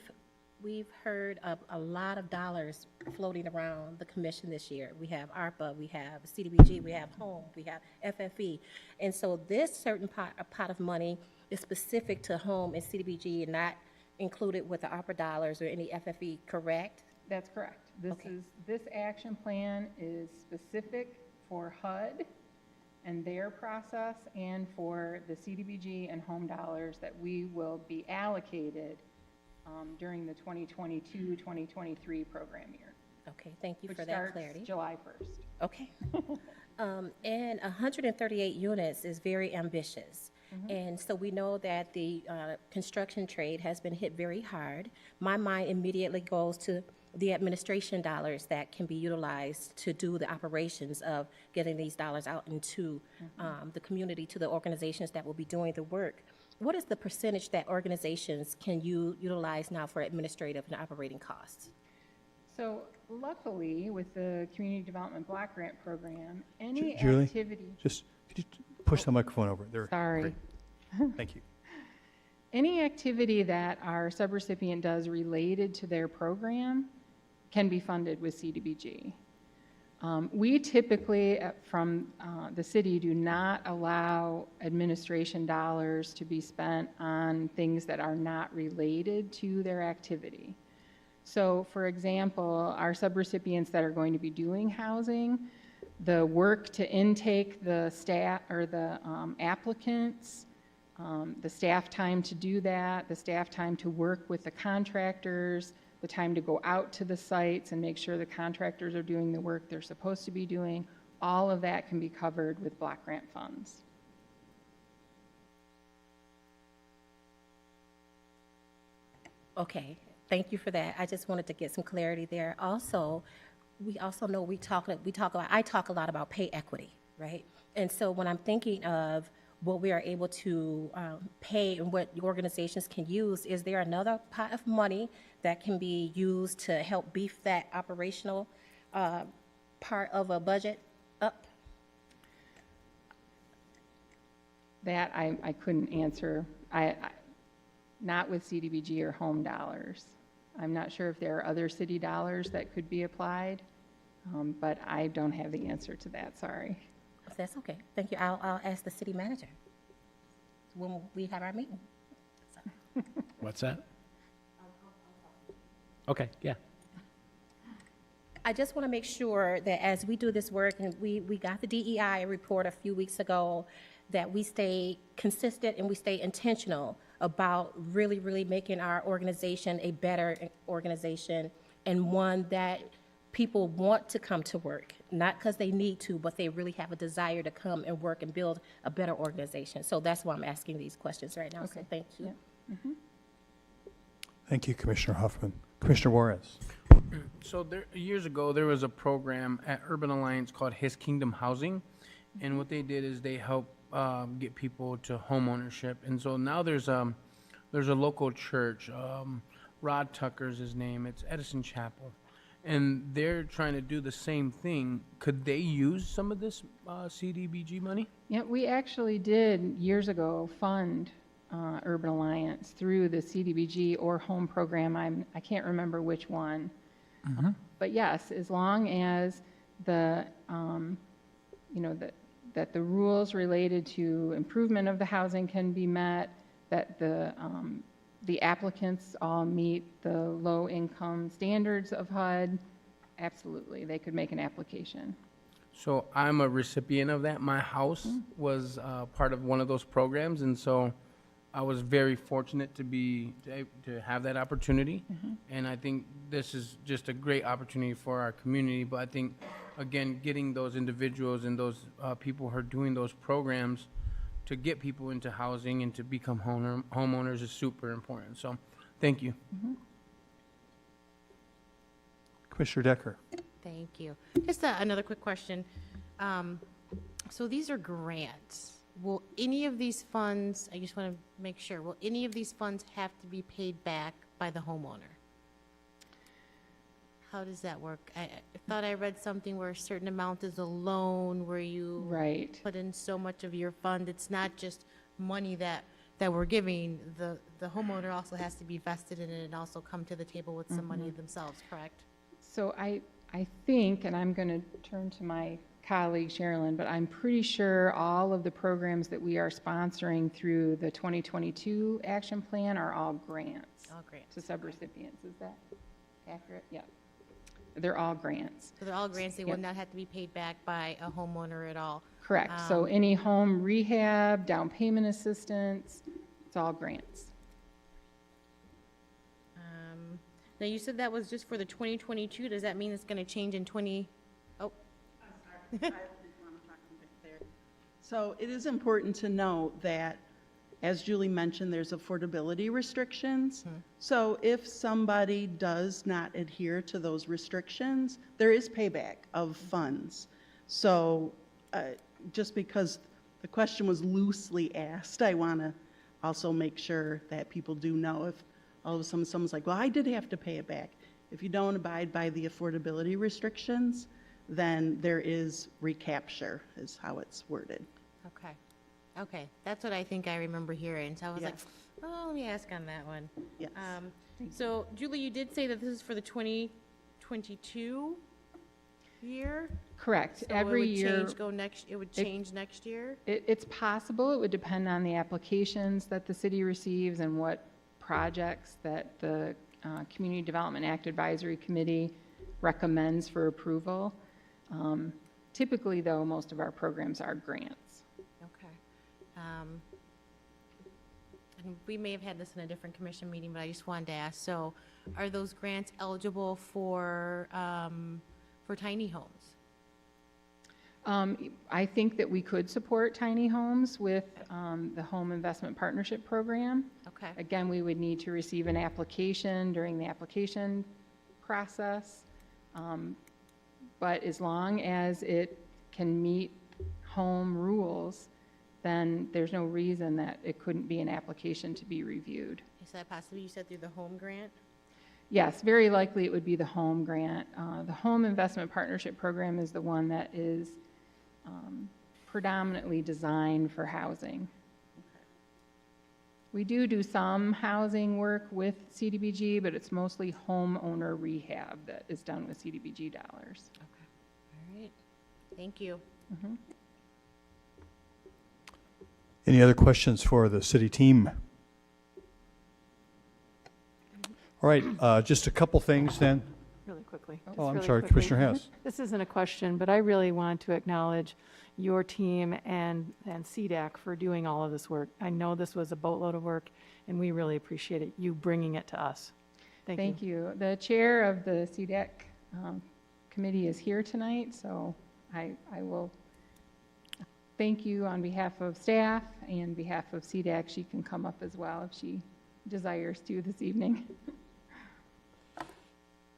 heard of a lot of dollars floating around the commission this year. We have ARPA, we have CDBG, we have Home, we have FFE. And so this certain pot of money is specific to Home and CDBG and not included with the ARPA dollars or any FFE, correct? That's correct. This action plan is specific for HUD and their process and for the CDBG and Home dollars that we will be allocated during the 2022-2023 program year. Okay, thank you Which for that clarity. July 1st. Okay. And 138 units is very ambitious. And so we know that the construction trade has been hit very hard. My mind immediately goes to the administration dollars that can be utilized to do the operations of getting these dollars out into the community, to the organizations that will be doing the work. What is the percentage that organizations can you utilize now for administrative and operating costs? So luckily, with the Community Development Block Grant Program, any Julie, activity... just could you push the microphone over there? Sorry. Great. Thank you. Any activity that our subrecipient does related to their program can be funded with CDBG. We typically, from the city, do not allow administration dollars to be spent on things that are not related to their activity. So, for example, our subrecipients that are going to be doing housing, the work to intake the staff or the applicants, the staff time to do that, the staff time to work with the contractors, the time to go out to the sites and make sure the contractors are doing the work they're supposed to be doing, all of that can be covered with block grant funds. Okay, thank you for that. I just wanted to get some clarity there. Also, we also know I talk a lot about pay equity, right? And so when I'm thinking of what we are able to pay and what organizations can use, is there another pot of money that can be used to help beef that operational part of a budget up? That I couldn't answer. Not with CDBG or home dollars. I'm not sure if there are other city dollars that could be applied, but I don't have the answer to that, sorry. That's okay. Thank you. I'll ask the city manager when we have our meeting. What's that? Okay, yeah. I just want to make sure that as we do this work, and we got the DEI report a few weeks ago, that we stay consistent and we stay intentional about really, really making our organization a better organization and one that people want to come to work, not because they need to, but they really have a desire to come and work and build a better organization. So that's why I'm asking these questions right now. Okay. So thank you. Yeah. Mm-hmm. Thank you, Commissioner Hoffman. Commissioner Juarez. So years ago, there was a program at Urban Alliance called His Kingdom Housing, and what they did is they helped get people to home ownership. And so now there's a local church, Rod Tucker's his name, it's Edison Chapel, and they're trying to do the same thing. Could they use some of this CDBG money? Yeah, we actually did years ago fund Urban Alliance through the CDBG or home program. I can't remember which one. Mm-hmm. But yes, as long as the, that the rules related to improvement of the housing can be met, that the applicants all meet the low income standards of HUD, absolutely, they could make an application. So I'm a recipient of that. My house was part of one of those programs, and so I was very fortunate to have that opportunity. Mm-hmm. And I think this is just a great opportunity for our community. But I think, again, getting those individuals and those people who are doing those programs to get people into housing and to become homeowners is super important. So thank you. Mm-hmm. Commissioner Decker. Thank you. Just another quick question. So these are grants. Will any of these funds, I just want to make sure, will any of these funds have to be paid back by the homeowner? How does that work? I thought I read something where a certain amount is a loan, where you put in so much of your fund. It's not just money that we're giving. The homeowner also has to be vested in it and also come to the table with some money themselves, correct? So I think, and I'm going to turn to my colleague Sherilyn, but I'm pretty sure all of the programs that we are sponsoring through the 2022 action plan are all grants. All grants. To subrecipients. Is that accurate? Yeah. They're all grants. So they're all grants. They will not have to be paid back by a homeowner at all. Correct. So any home rehab, down payment assistance, it's all grants. Now you said that was just for the 2022. Does that mean it's going to change in 20? Oh. So it is important to note that, as Julie mentioned, there's affordability restrictions. So if somebody does not adhere to those restrictions, there is payback of funds. So just because the question was loosely asked, I want to also make sure that people do know if all of a sudden someone's like, well, I did have to pay it back. If you don't abide by the affordability restrictions, then there is recapture, is how it's worded. Okay, that's what I think I remember hearing. So I was like, oh, let me ask on that one. Yes. So Julie, you did say that this is for the 2022 year? Correct. So Every year. It would change next year? It's possible. It would depend on the applications that the city receives and what projects that the Community Development Act Advisory Committee recommends for approval. Typically, though, most of our programs are grants. Okay. And we may have had this in a different commission meeting, but I just wanted to ask, so are those grants eligible for tiny homes? I think that we could support tiny homes with the Home Investment Partnership Program. Okay. Again, we would need to receive an application during the application process. But as long as it can meet home rules, then there's no reason that it couldn't be an application to be reviewed. Is that possible? You said through the home grant? Yes, very likely it would be the home grant. The Home Investment Partnership Program is the one that is predominantly designed for housing. We do some housing work with CDBG, but it's mostly homeowner rehab that is done with CDBG dollars. Okay. All right. Thank you. Mm-hmm. Any other questions for the city team? All right, just a couple things then. Really quickly. Oh, just I'm really sorry, quickly. Commissioner Hess. This isn't a question, but I really want to acknowledge your team and CDAC for doing all of this work. I know this was a boatload of work, and we really appreciate it, you bringing it to us. Thank you. The chair of the CDAC committee is here tonight, so I will thank you on behalf of staff and behalf of CDAC. She can come up as well if she desires to this evening.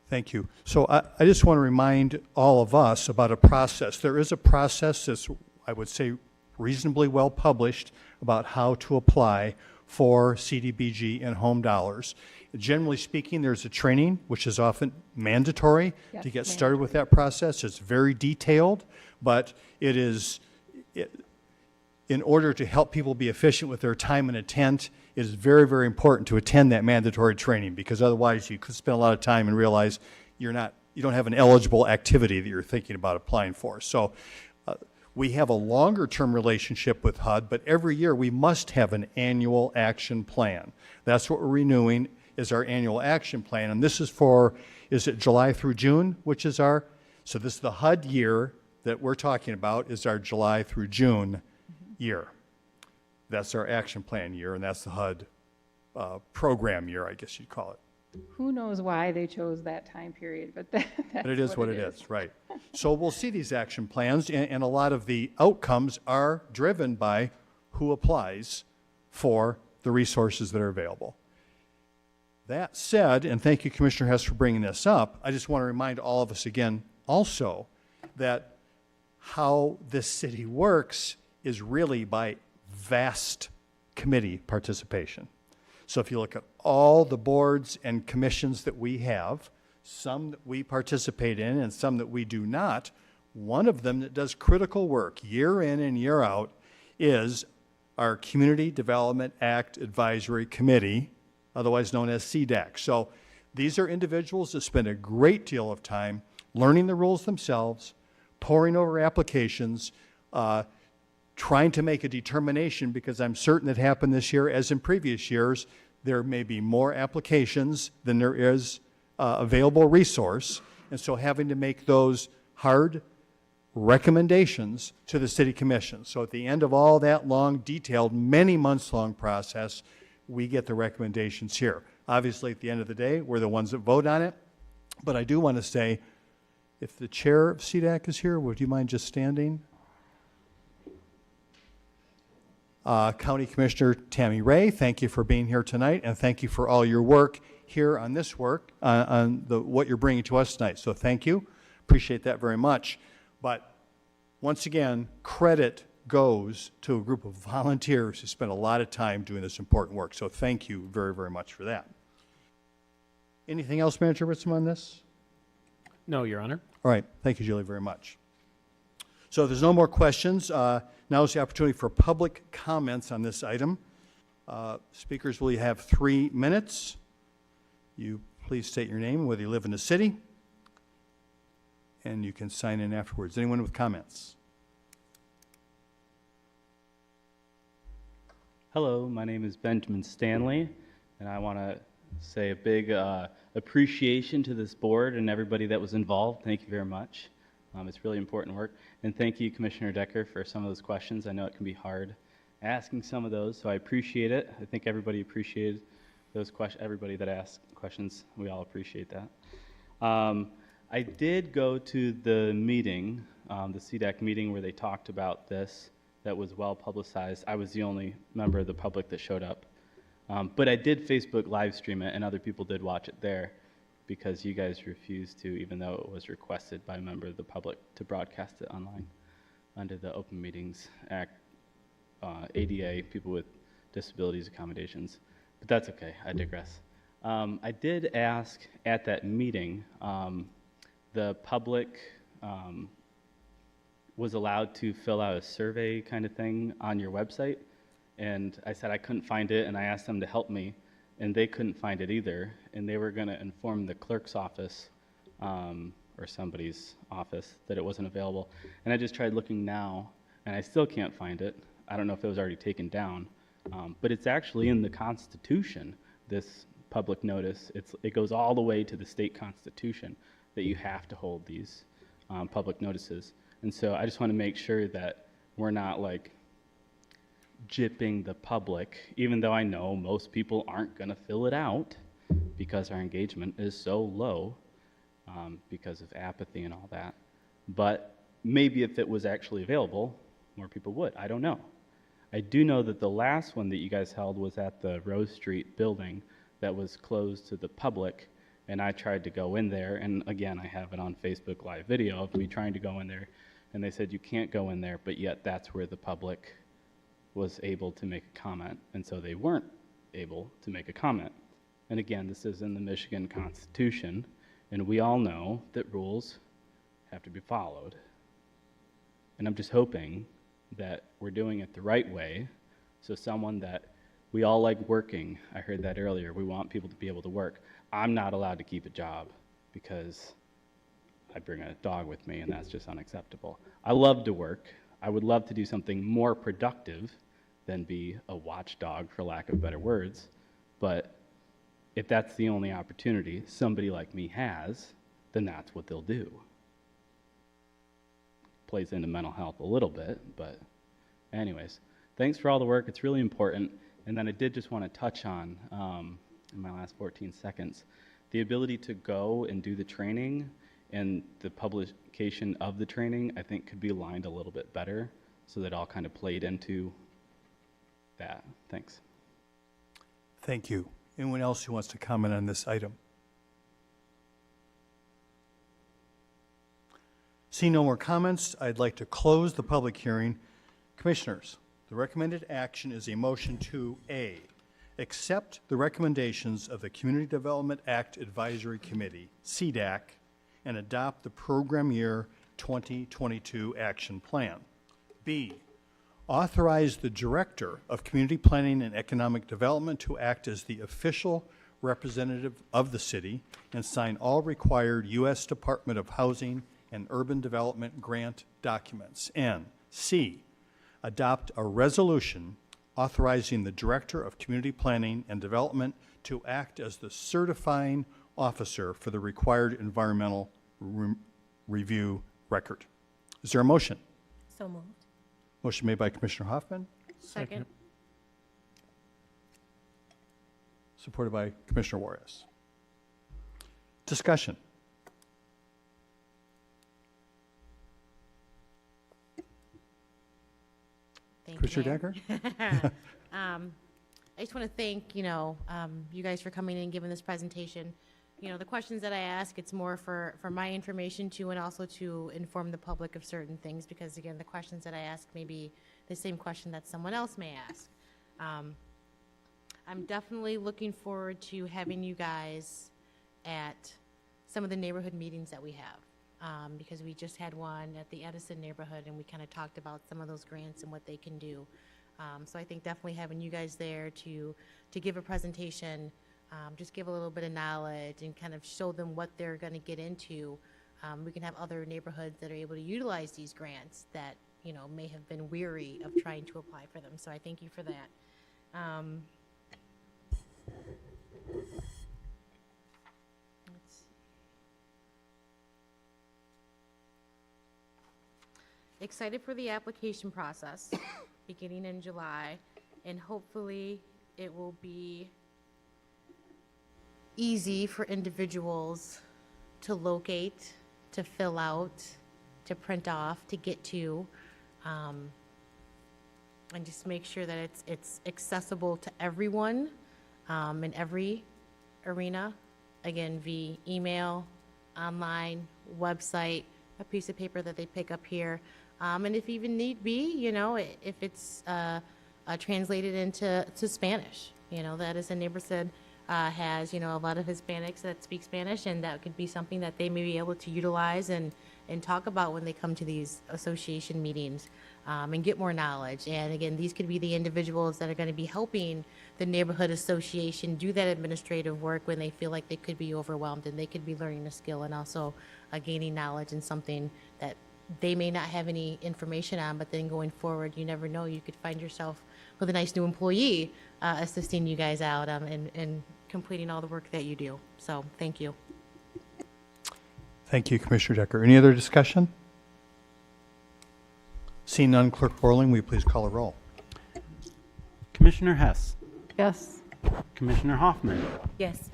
Thank you. So I just want to remind all of us about a process. There is a process that's, I would say, reasonably well published about how to apply for CDBG and home dollars. Generally speaking, there's a training, which is often mandatory to get started with that process. It's very detailed, but it is, in order to help people be efficient with their time and attend, it is very, very important to attend that mandatory training, because otherwise you could spend a lot of time and realize you don't have an eligible activity that you're thinking about applying for. So we have a longer term relationship with HUD, but every year we must have an annual action plan. That's what we're renewing, is our annual action plan. And this is for, is it July through June, which is so this is the HUD year that we're talking about, is our July through June year. That's our action plan year, and that's the HUD program year, I guess you'd call it. Who knows why they chose that time period, but that's But it is what it is, right. So we'll see these action plans, and a lot of the outcomes are driven by who applies for the resources that are available. That said, and thank you, Commissioner Hess, for bringing this up, I just want to remind all of us again also that how this city works is really by vast committee participation. So if you look at all the boards and commissions that we have, some that we participate in and some that we do not, one of them that does critical work year in and year out is our Community Development Act Advisory Committee, otherwise known as CDAC. So these are individuals that spend a great deal of time learning the rules themselves, poring over applications, trying to make a determination, because I'm certain it happened this year, as in previous years, there may be more applications than there is available resource, and so having to make those hard recommendations to the city commission. So at the end of all that long, detailed, many months long process, we get the recommendations here. Obviously, at the end of the day, we're the ones that vote on it, but I do want to say, if the chair of CDAC is here, would you mind just standing? County Commissioner Tammy Ray, thank you for being here tonight, and thank you for all your work here on this work, on what you're bringing to us tonight. So thank you. Appreciate that very much. But once again, credit goes to a group of volunteers who spend a lot of time doing this important work. So thank you very, very much for that. Anything else, Manager Ritzman, on this? No, Your Honor. All right. Thank you, Julie, very much. So if there's no more questions, now is the opportunity for public comments on this item. Speakers will have 3 minutes. You please state your name, whether you live in the city, and you can sign in afterwards. Anyone with comments? Hello, my name is Benjamin Stanley, and I want to say a big appreciation to this board and everybody that was involved. Thank you very much. It's really important work. And thank you, Commissioner Decker, for some of those questions. I know it can be hard asking some of those, so I appreciate it. I think everybody appreciated those questions. Everybody that asked questions, we all appreciate that. I did go to the meeting, the CDAC meeting where they talked about this. That was well publicized. I was the only member of the public that showed up. But I did Facebook live stream it, and other people did watch it there because you guys refused to, even though it was requested by a member of the public to broadcast it online under the Open Meetings Act, ADA, people with disabilities accommodations. But that's okay, I digress. I did ask at that meeting, the public was allowed to fill out a survey kind of thing on your website. And I said I couldn't find it, and I asked them to help me, and they couldn't find it either. And they were going to inform the clerk's office or somebody's office that it wasn't available. And I just tried looking now, and I still can't find it. I don't know if it was already taken down, but it's actually in the Constitution, this public notice. It goes all the way to the state constitution that you have to hold these public notices. And so I just want to make sure that we're not like gypping the public, even though I know most people aren't going to fill it out because our engagement is so low because of apathy and all that. But maybe if it was actually available, more people would. I don't know. I do know that the last one that you guys held was at the Rose Street building that was closed to the public, and I tried to go in there, and again, I have it on Facebook live video of me trying to go in there, and they said you can't go in there, but yet that's where the public was able to make a comment, and so they weren't able to make a comment. And again, this is in the Michigan Constitution, and we all know that rules have to be followed. And I'm just hoping that we're doing it the right way, so someone that we all like working, I heard that earlier, we want people to be able to work. I'm not allowed to keep a job because I bring a dog with me, and that's just unacceptable. I love to work. I would love to do something more productive than be a watchdog, for lack of better words. But if that's the only opportunity somebody like me has, then that's what they'll do. Plays into mental health a little bit, but anyways, thanks for all the work. It's really important. And then I did just want to touch on, in my last 14 seconds, the ability to go and do the training and the publication of the training, I think could be aligned a little bit better so that all kind of played into that. Thanks. Thank you. Anyone else who wants to comment on this item? Seeing no more comments, I'd like to close the public hearing. Commissioners, the recommended action is a motion to A, accept the recommendations of the Community Development Act Advisory Committee, CDAC, and adopt the program year 2022 action plan. B, authorize the Director of Community Planning and Economic Development to act as the official representative of the city and sign all required U.S. Department of Housing and Urban Development grant documents. And C, adopt a resolution authorizing the Director of Community Planning and Development to act as the certifying officer for the required environmental review record. Is there a motion? So moved. Motion made by Commissioner Hoffman, Second. supported by Commissioner Juarez. Discussion. Thank Commissioner you, Decker? Mayor. I just want to thank, you guys for coming in and giving this presentation. The questions that I ask, it's more for my information too, and also to inform the public of certain things, because again, the questions that I ask may be the same question that someone else may ask. I'm definitely looking forward to having you guys at some of the neighborhood meetings that we have, because we just had one at the Edison neighborhood, and we kind of talked about some of those grants and what they can do. So I think definitely having you guys there to give a presentation, just give a little bit of knowledge and kind of show them what they're going to get into. We can have other neighborhoods that are able to utilize these grants that, may have been weary of trying to apply for them. So I thank you for that. excited for the application process beginning in July, and hopefully it will be easy for individuals to locate, to fill out, to print off, to get to, and just make sure that it's accessible to everyone in every arena, again, via email, online, website, a piece of paper that they pick up here. And if even need be, you know, if it's translated into Spanish, you know, that, as the neighbor said, has, you know, a lot of Hispanics that speak Spanish, and that could be something that they may be able to utilize and talk about when they come to these association meetings, and get more knowledge. And again, these could be the individuals that are going to be helping the neighborhood association do that administrative work when they feel like they could be overwhelmed, and they could be learning a skill and also gaining knowledge in something that they may not have any information on, but then going forward, you never know, you could find yourself with a nice new employee assisting you guys out and completing all the work that you do. So thank you. Thank you, Commissioner Decker. Any other discussion? Seeing none, Clerk Borling, will you please call a roll? Commissioner Hess, Yes. Commissioner Hoffman, Yes.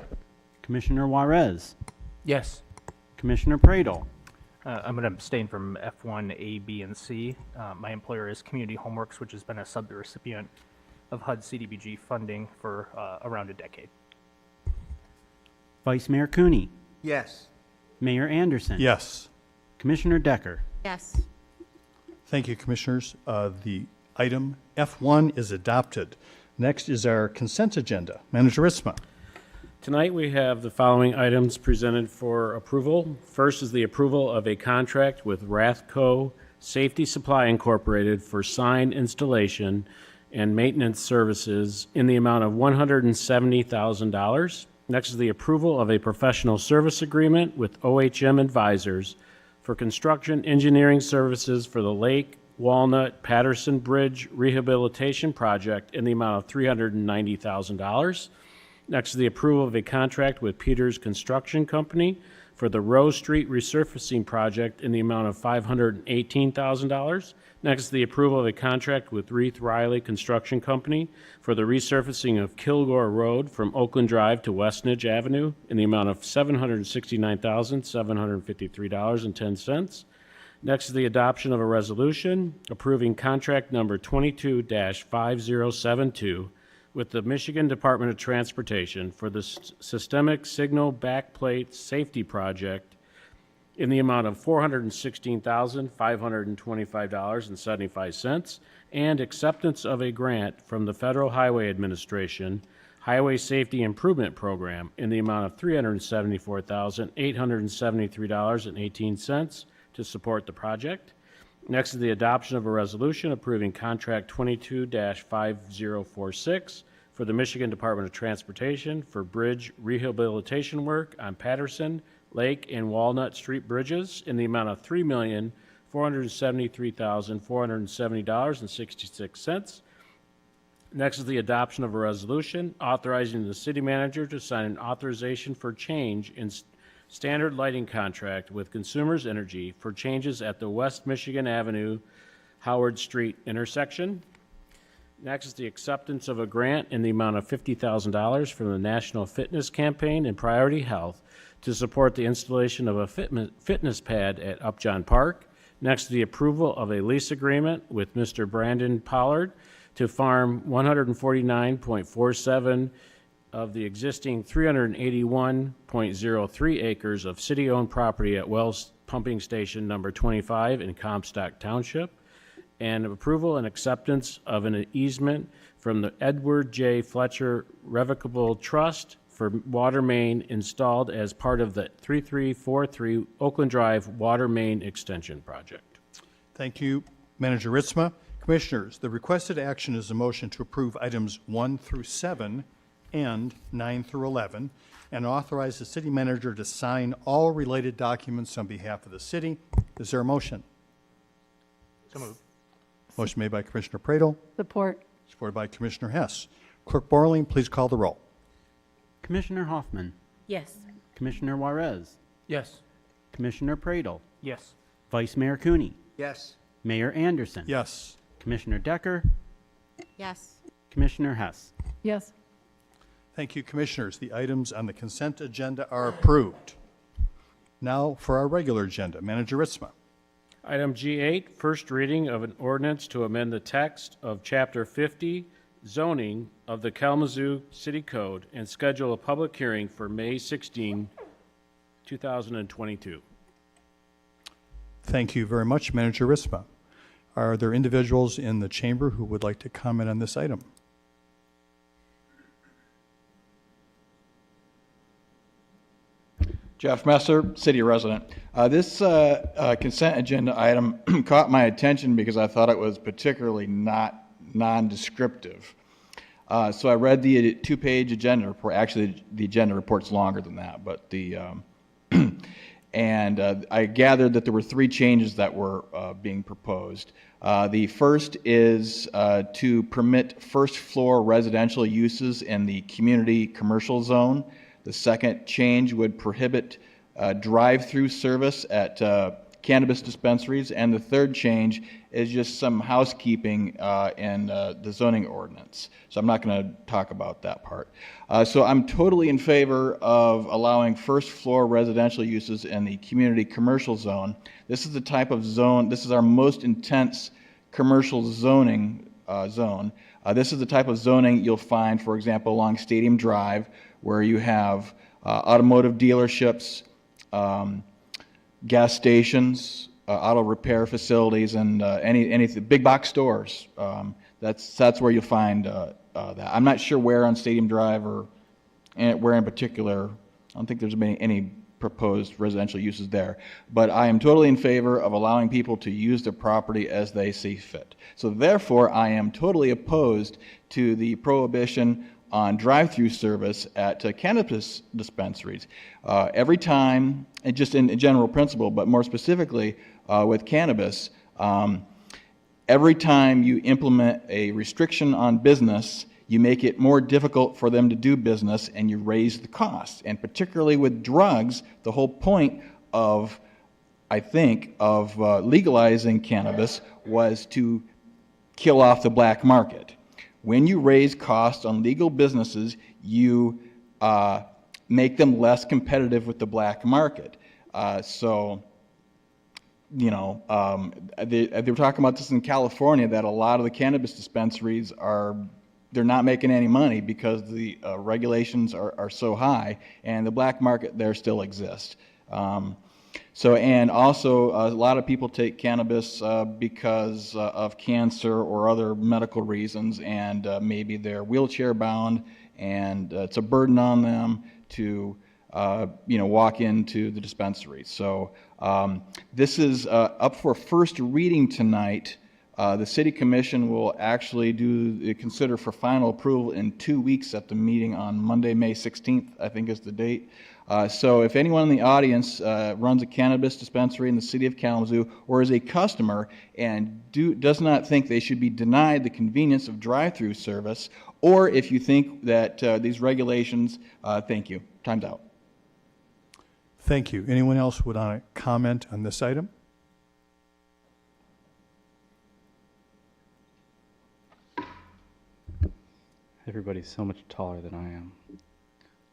Commissioner Juarez, Yes. Commissioner Pradle, I'm going to abstain from F1, A, B, and C. My employer is Community Homeworks, which has been a subrecipient of HUD CDBG funding for around a decade. Vice Mayor Cooney, Yes. Mayor Anderson. Yes. Commissioner Decker. Yes. Thank you, Commissioners. The item F1 is adopted. Next is our consent agenda. Manager Ritzma. Tonight, we have the following items presented for approval. First is the approval of a contract with Rathco Safety Supply Incorporated for sign installation and maintenance services in the amount of $170,000. Next is the approval of a professional service agreement with OHM Advisors for construction engineering services for the Lake Walnut Patterson Bridge Rehabilitation Project in the amount of $390,000. Next is the approval of a contract with Peters Construction Company for the Rose Street resurfacing project in the amount of $518,000. Next is the approval of a contract with Reith Riley Construction Company for the resurfacing of Kilgore Road from Oakland Drive to Westnedge Avenue in the amount of $769,753.10. Next is the adoption of a resolution approving contract number 22-5072 with the Michigan Department of Transportation for the Systemic Signal Backplate Safety Project in the amount of $416,525.75 and acceptance of a grant from the Federal Highway Administration Highway Safety Improvement Program in the amount of $374,873.18 to support the project. Next is the adoption of a resolution approving contract 22-5046 for the Michigan Department of Transportation for bridge rehabilitation work on Patterson, Lake, and Walnut Street bridges in the amount of $3,473,470.66. Next is the adoption of a resolution authorizing the city manager to sign an authorization for change in standard lighting contract with Consumers Energy for changes at the West Michigan Avenue, Howard Street intersection. Next is the acceptance of a grant in the amount of $50,000 from the National Fitness Campaign and Priority Health to support the installation of a fitness pad at Upjohn Park. Next, the approval of a lease agreement with Mr. Brandon Pollard to farm 149.47 of the existing 381.03 acres of city-owned property at Wells Pumping Station number 25 in Comstock Township, and approval and acceptance of an easement from the Edward J. Fletcher Revocable Trust for water main installed as part of the 3343 Oakland Drive Water Main Extension Project. Thank you, Manager Ritzma. Commissioners, the requested action is a motion to approve items 1 through 7 and 9 through 11, and authorize the city manager to sign all related documents on behalf of the city. Is there a motion? So moved. Motion made by Commissioner Pradle, Support. supported by Commissioner Hess. Clerk Borling, please call the roll. Commissioner Hoffman, Yes. Commissioner Juarez, Yes. Commissioner Pradle, Yes. Vice Mayor Cooney, Yes. Mayor Anderson. Yes. Commissioner Decker. Yes. Commissioner Hess. Yes. Thank you, Commissioners. The items on the consent agenda are approved. Now for our regular agenda. Manager Ritzma. Item G8, first reading of an ordinance to amend the text of Chapter 50, zoning of the Kalamazoo City Code and schedule a public hearing for May 16, 2022. Thank you very much, Manager Ritzma. Are there individuals in the chamber who would like to comment on this item? Jeff Messer, city resident. This consent agenda item caught my attention because I thought it was particularly not non-descriptive. So I read the two-page agenda report. Actually, the agenda report's longer than that, but and I gathered that there were three changes that were being proposed. The first is to permit first-floor residential uses in the community commercial zone. The second change would prohibit drive-through service at cannabis dispensaries. And the third change is just some housekeeping in the zoning ordinance. So I'm not going to talk about that part. So I'm totally in favor of allowing first-floor residential uses in the community commercial zone. This is the type of zone, this is our most intense commercial zoning zone. This is the type of zoning you'll find, for example, along Stadium Drive, where you have automotive dealerships, gas stations, auto repair facilities, and any big box stores. That's where you'll find that. I'm not sure where on Stadium Drive or where in particular. I don't think there's any proposed residential uses there. But I am totally in favor of allowing people to use their property as they see fit. So therefore, I am totally opposed to the prohibition on drive-through service at cannabis dispensaries. Every time, and just in general principle, but more specifically with cannabis, every time you implement a restriction on business, you make it more difficult for them to do business and you raise the costs. And particularly with drugs, the whole point of, I think, of legalizing cannabis was to kill off the black market. When you raise costs on legal businesses, you make them less competitive with the black market. So, you know, they were talking about this in California, that a lot of the cannabis dispensaries they're not making any money because the regulations are so high, and the black market there still exists. So, and also a lot of people take cannabis because of cancer or other medical reasons, and maybe they're wheelchair bound, and it's a burden on them to walk into the dispensary. So this is up for first reading tonight. The City Commission will actually consider for final approval in 2 weeks at the meeting on Monday, May 16th, I think is the date. So if anyone in the audience runs a cannabis dispensary in the city of Kalamazoo or is a customer and does not think they should be denied the convenience of drive-through service, or if you think that these regulations, thank you. Time's out. Thank you. Anyone else would want to comment on this item? Everybody's so much taller than I am.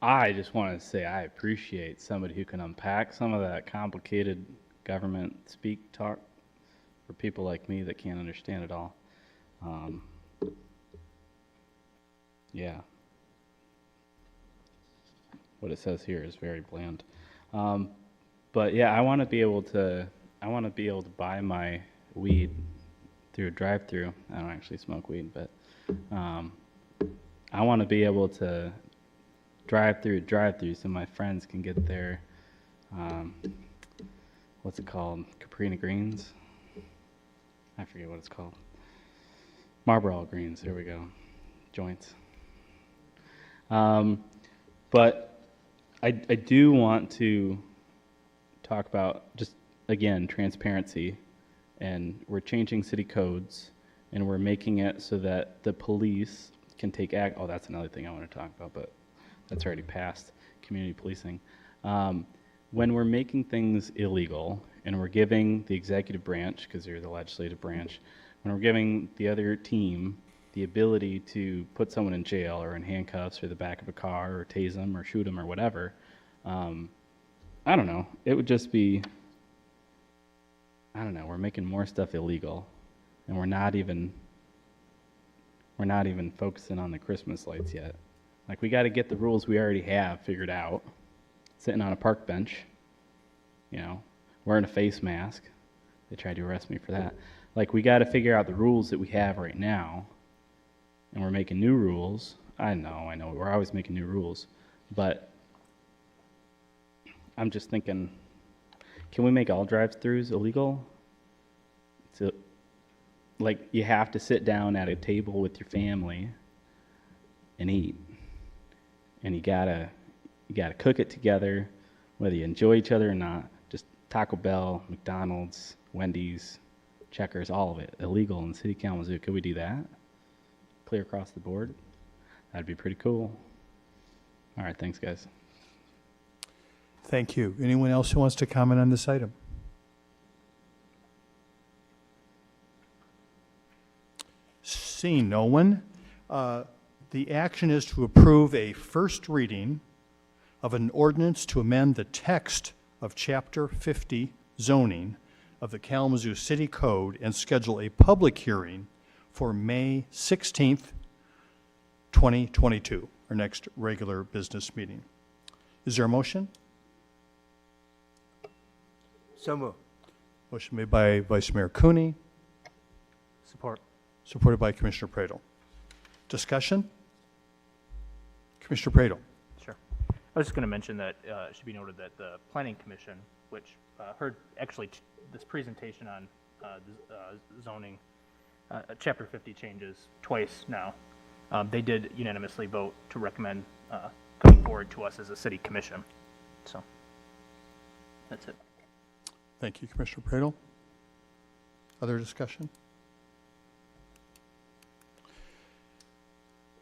I just want to say I appreciate somebody who can unpack some of that complicated government speak talk for people like me that can't understand it all. Yeah. What it says here is very bland. But yeah, I want to be able to buy my weed through a drive-through. I don't actually smoke weed, but I want to be able to drive through so my friends can get their what's it called? Caprina Greens? I forget what it's called. Marlboro Greens, there we go. Joints. But I do want to talk about, just again, transparency. And we're changing city codes, and we're making it so that the police can take act. Oh, that's another thing I want to talk about, but that's already passed, community policing. when we're making things illegal and we're giving the executive branch, because they're the legislative branch, when we're giving the other team the ability to put someone in jail or in handcuffs or the back of a car or tase them or shoot them or whatever, I don't know. It would just be, I don't know, we're making more stuff illegal and we're not even focusing on the Christmas lights yet. Like, we got to get the rules we already have figured out. Sitting on a park bench, you know, wearing a face mask. They tried to arrest me for that. Like, we got to figure out the rules that we have right now, and we're making new rules. I know, we're always making new rules, but I'm just thinking, can we make all drive-throughs illegal? So, like, you have to sit down at a table with your family and eat, and you gotta cook it together, whether you enjoy each other or not. Just Taco Bell, McDonald's, Wendy's, Checkers, all of it illegal in the city of Kalamazoo. Could we do that? Clear across the board? That'd be pretty cool. All right, thanks, guys. Thank you. Anyone else who wants to comment on this item? Seeing no one, the action is to approve a first reading of an ordinance to amend the text of Chapter 50 zoning of the Kalamazoo City Code and schedule a public hearing for May 16th, 2022, our next regular business meeting. Is there a motion? So moved. Motion made by Vice Mayor Cooney, Support. supported by Commissioner Pradel. Discussion? Commissioner Pradel. Sure. I was just going to mention that it should be noted that the Planning Commission, which heard actually this presentation on zoning, Chapter 50 changes twice now, they did unanimously vote to recommend coming forward to us as a city commission. So that's it. Thank you, Commissioner Pradel. Other discussion?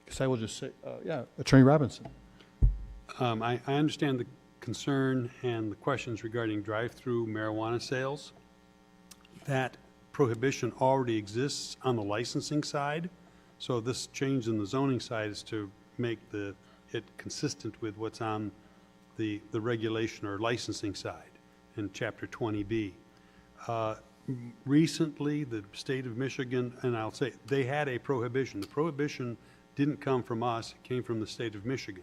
Because I will just say, Attorney Robinson. I understand the concern and the questions regarding drive-through marijuana sales. That prohibition already exists on the licensing side, so this change in the zoning side is to make it consistent with what's on the regulation or licensing side in Chapter 20B. Recently, the state of Michigan, and I'll say, they had a prohibition. The prohibition didn't come from us, it came from the state of Michigan.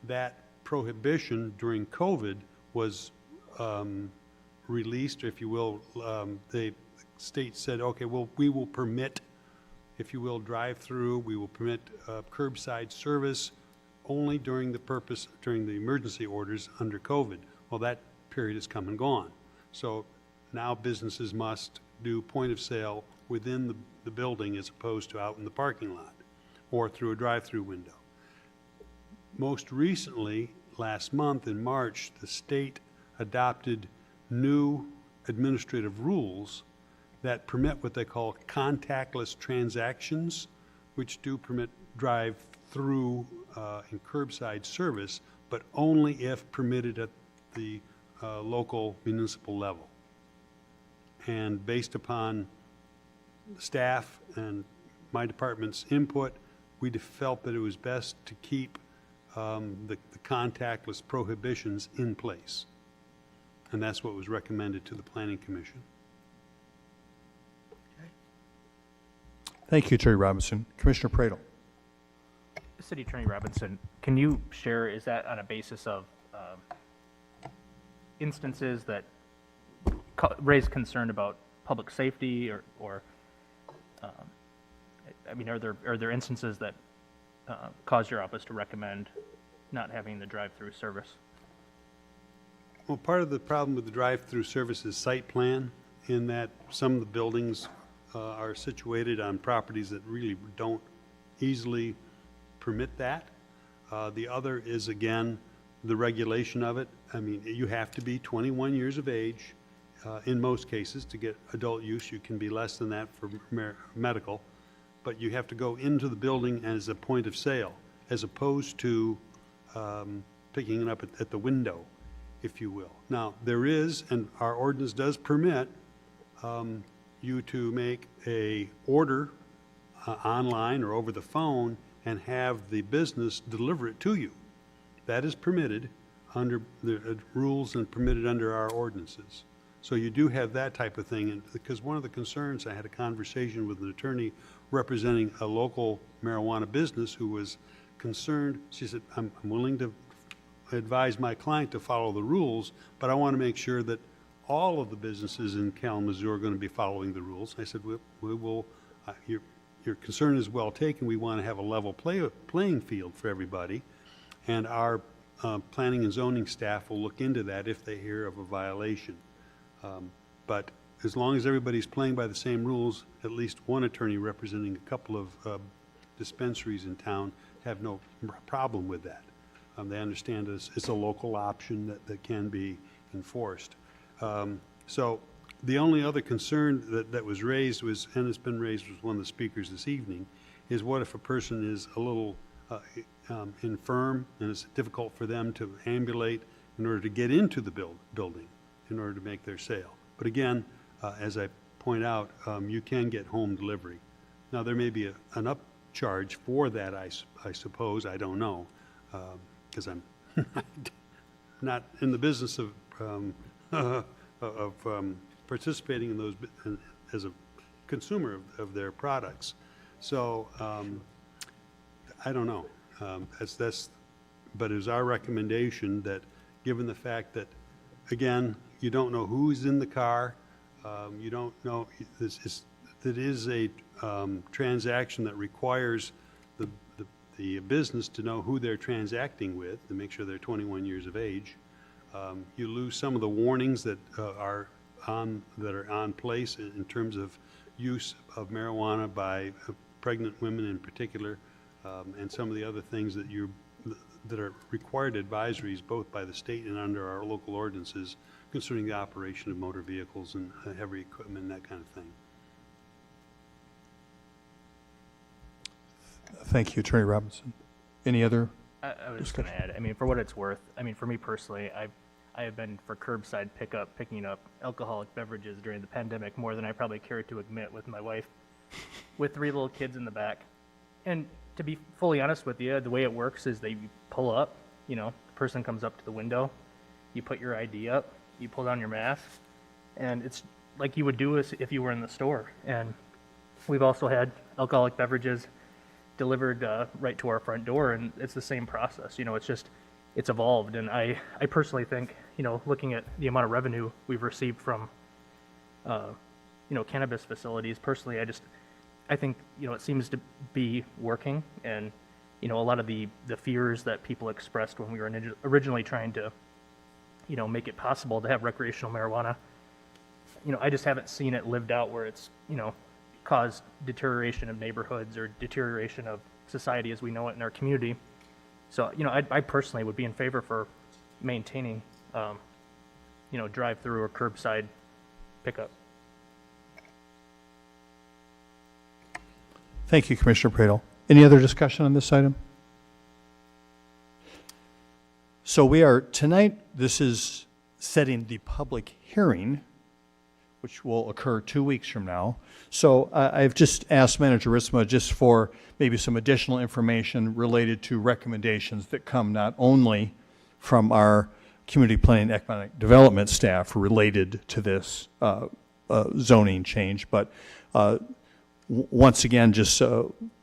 That prohibition during COVID was released, if you will. The state said, okay, well, we will permit, if you will, drive-through, we will permit curbside service only during the emergency orders under COVID. Well, that period has come and gone. So now businesses must do point of sale within the building as opposed to out in the parking lot or through a drive-through window. Most recently, last month in March, the state adopted new administrative rules that permit what they call contactless transactions, which do permit drive-through and curbside service, but only if permitted at the local municipal level. And based upon staff and my department's input, we felt that it was best to keep the contactless prohibitions in place. And that's what was recommended to the Planning Commission. Thank you, Attorney Robinson. Commissioner Pradel. City Attorney Robinson, can you share, is that on a basis of instances that raise concern about public safety or I mean, are there instances that cause your office to recommend not having the drive-through service? Well, part of the problem with the drive-through service is site plan, in that some of the buildings are situated on properties that really don't easily permit that. The other is, again, the regulation of it. I mean, you have to be 21 years of age in most cases to get adult use. You can be less than that for medical, but you have to go into the building as a point of sale, as opposed to picking it up at the window. if you will. Now, there is, and our ordinance does permit you to make a order online or over the phone and have the business deliver it to you. That is permitted under the rules and permitted under our ordinances. So you do have that type of thing, and because one of the concerns, I had a conversation with an attorney representing a local marijuana business who was concerned. She said, I'm willing to advise my client to follow the rules, but I want to make sure that all of the businesses in Kalamazoo are going to be following the rules. I said, we will, your concern is well taken. We want to have a level playing field for everybody, and our planning and zoning staff will look into that if they hear of a violation. But as long as everybody's playing by the same rules, at least one attorney representing a couple of dispensaries in town have no problem with that. They understand it's a local option that can be enforced. So the only other concern that was raised was, and it's been raised with one of the speakers this evening, is what if a person is a little infirm and it's difficult for them to ambulate in order to get into the building in order to make their sale. But again, as I point out, you can get home delivery. Now, there may be an upcharge for that, I suppose. I don't know, because I'm not in the business of participating in those as a consumer of their products. So I don't know. But it was our recommendation that, given the fact that, again, you don't know who's in the car, you don't know, that is a transaction that requires the business to know who they're transacting with, to make sure they're 21 years of age. You lose some of the warnings that are on place in terms of use of marijuana by pregnant women in particular, and some of the other things that are required advisories both by the state and under our local ordinances concerning the operation of motor vehicles and heavy equipment and that kind of thing. Thank you, Attorney Robinson. Any other? I was just going to add, I mean, for what it's worth, I mean, for me personally, I have been for curbside pickup, picking up alcoholic beverages during the pandemic more than I probably care to admit with my wife, with 3 little kids in the back. And to be fully honest with you, the way it works is you pull up, the person comes up to the window, you put your ID up, you pull down your mask, and it's like you would do if you were in the store. And we've also had alcoholic beverages delivered right to our front door, and it's the same process. It's evolved, and I personally think, looking at the amount of revenue we've received from, cannabis facilities, personally, I think, it seems to be working, and, a lot of the fears that people expressed when we were originally trying to, make it possible to have recreational marijuana, I just haven't seen it lived out where it's, caused deterioration of neighborhoods or deterioration of society as we know it in our community. So, I personally would be in favor for maintaining, drive-through or curbside pickup. Thank you, Commissioner Pradel. Any other discussion on this item? So tonight, this is setting the public hearing, which will occur 2 weeks from now. So I've just asked Manager Ritzma just for maybe some additional information related to recommendations that come not only from our community planning and economic development staff related to this zoning change, but once again, just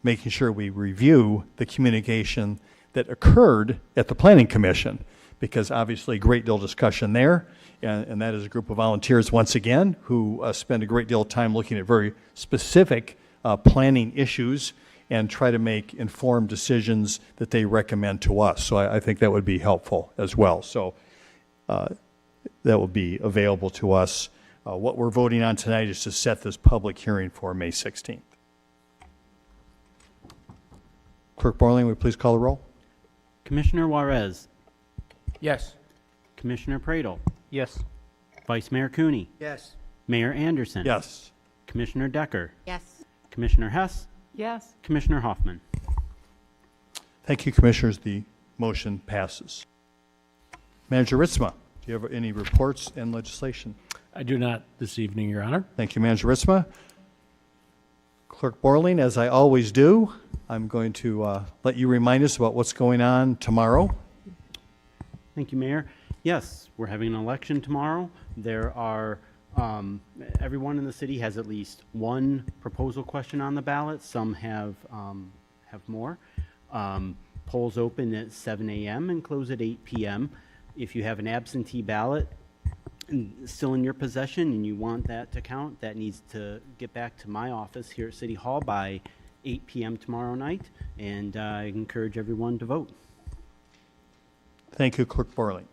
making sure we review the communication that occurred at the Planning Commission, because obviously a great deal of discussion there, and that is a group of volunteers, once again, who spend a great deal of time looking at very specific planning issues and try to make informed decisions that they recommend to us. So I think that would be helpful as well. So that will be available to us. What we're voting on tonight is to set this public hearing for May 16th. Clerk Borling, will you please call the roll? Commissioner Juarez. Yes. Commissioner Pradel. Yes. Vice Mayor Cooney. Yes. Mayor Anderson. Yes. Commissioner Decker. Yes. Commissioner Hess. Yes. Commissioner Hoffman. Thank you, Commissioners. The motion passes. Manager Ritzma, do you Do you have any reports and legislation? I do not this evening, Your Honor. Thank you, Manager Ritzma. Clerk Borling, as I always do, I'm going to let you remind us about what's going on tomorrow. Thank you, Mayor. Yes, we're having an election tomorrow. There are, everyone in the city has at least one proposal question on the ballot. Some have more. Polls open at 7 a.m. and close at 8 p.m. If you have an absentee ballot still in your possession and you want that to count, that needs to get back to my office here at City Hall by 8 p.m. tomorrow night, and I encourage everyone to vote. Thank you, Clerk Borling.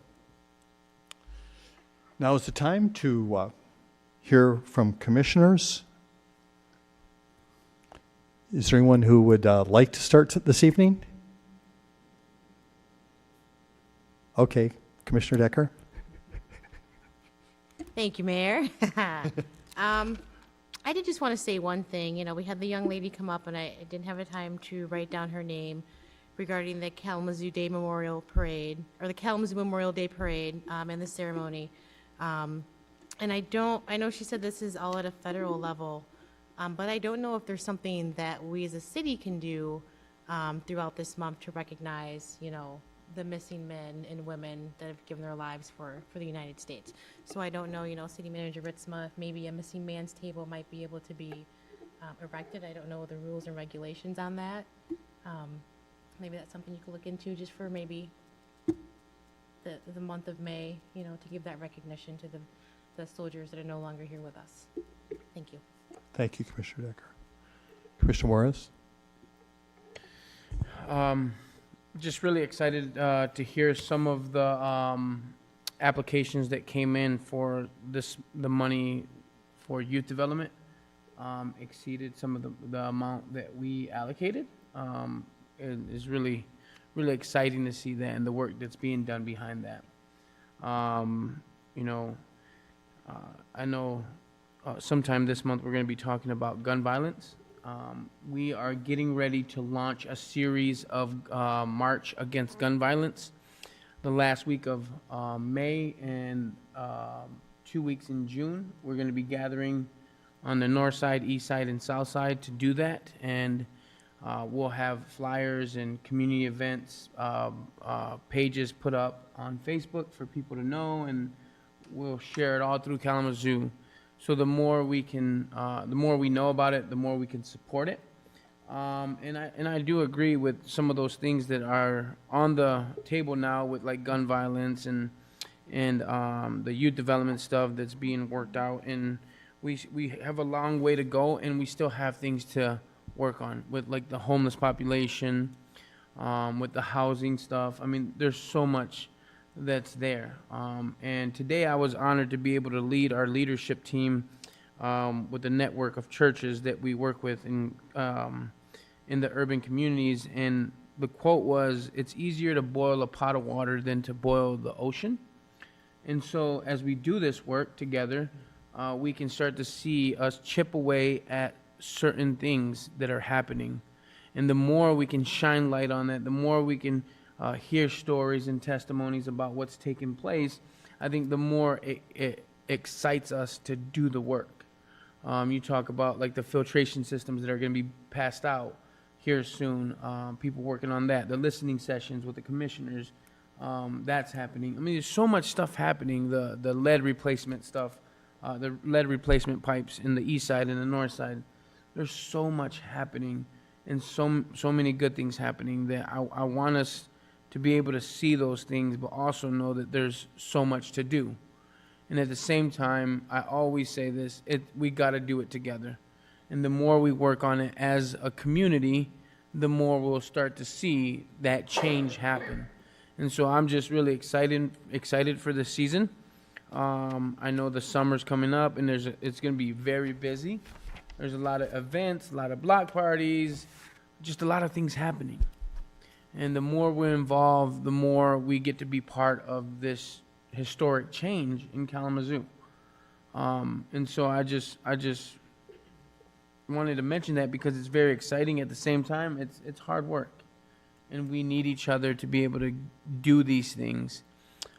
Now is the time to hear from commissioners. Is there anyone who would like to start this evening? Okay, Commissioner Decker. Thank you, Mayor. I did just want to say one thing. You know, we had the young lady come up, and I didn't have a time to write down her name regarding the Kalamazoo Day Memorial Parade, or the Kalamazoo Memorial Day Parade and the ceremony. And I know she said this is all at a federal level, but I don't know if there's something that we as a city can do throughout this month to recognize, you know, the missing men and women that have given their lives for the United States. So I don't know, you know, City Manager Ritzma, if maybe a missing man's table might be able to be erected. I don't know the rules and regulations on that. Maybe that's something you could look into just for maybe the month of May, you know, to give that recognition to the soldiers that are no longer here with us. Thank you. Thank you, Commissioner Decker. Commissioner Morris? Just really excited to hear some of the applications that came in for the money for youth development exceeded some of the amount that we allocated. It is really exciting to see that and the work that's being done behind that. You know, I know sometime this month we're going to be talking about gun violence. We are getting ready to launch a series of March Against Gun Violence the last week of May and 2 weeks in June. We're going to be gathering on the north side, east side, and south side to do that, and we'll have flyers and community events pages put up on Facebook for people to know, and we'll share it all through Kalamazoo. So the more we can, the more we know about it, the more we can support it. And I do agree with some of those things that are on the table now with like gun violence and the youth development stuff that's being worked out. And we have a long way to go, and we still have things to work on with like the homeless population, with the housing stuff. I mean, there's so much that's there. And today I was honored to be able to lead our leadership team with the network of churches that we work with in the urban communities. And the quote was, "It's easier to boil a pot of water than to boil the ocean." And so as we do this work together, we can start to see us chip away at certain things that are happening. And the more we can shine light on that, the more we can hear stories and testimonies about what's taking place, I think the more it excites us to do the work. You talk about like the filtration systems that are going to be passed out here soon, people working on that, the listening sessions with the commissioners, that's happening. I mean, there's so much stuff happening, the lead replacement stuff, the lead replacement pipes in the east side and the north side. There's so much happening and so many good things happening that I want us to be able to see those things, but also know that there's so much to do. And at the same time, I always say this, we got to do it together. And the more we work on it as a community, the more we'll start to see that change happen. And so I'm just really excited for this season. I know the summer's coming up, and it's going to be very busy. There's a lot of events, a lot of block parties, just a lot of things happening. And the more we're involved, the more we get to be part of this historic change in Kalamazoo. And so I just wanted to mention that because it's very exciting. At the same time, it's hard work, and we need each other to be able to do these things.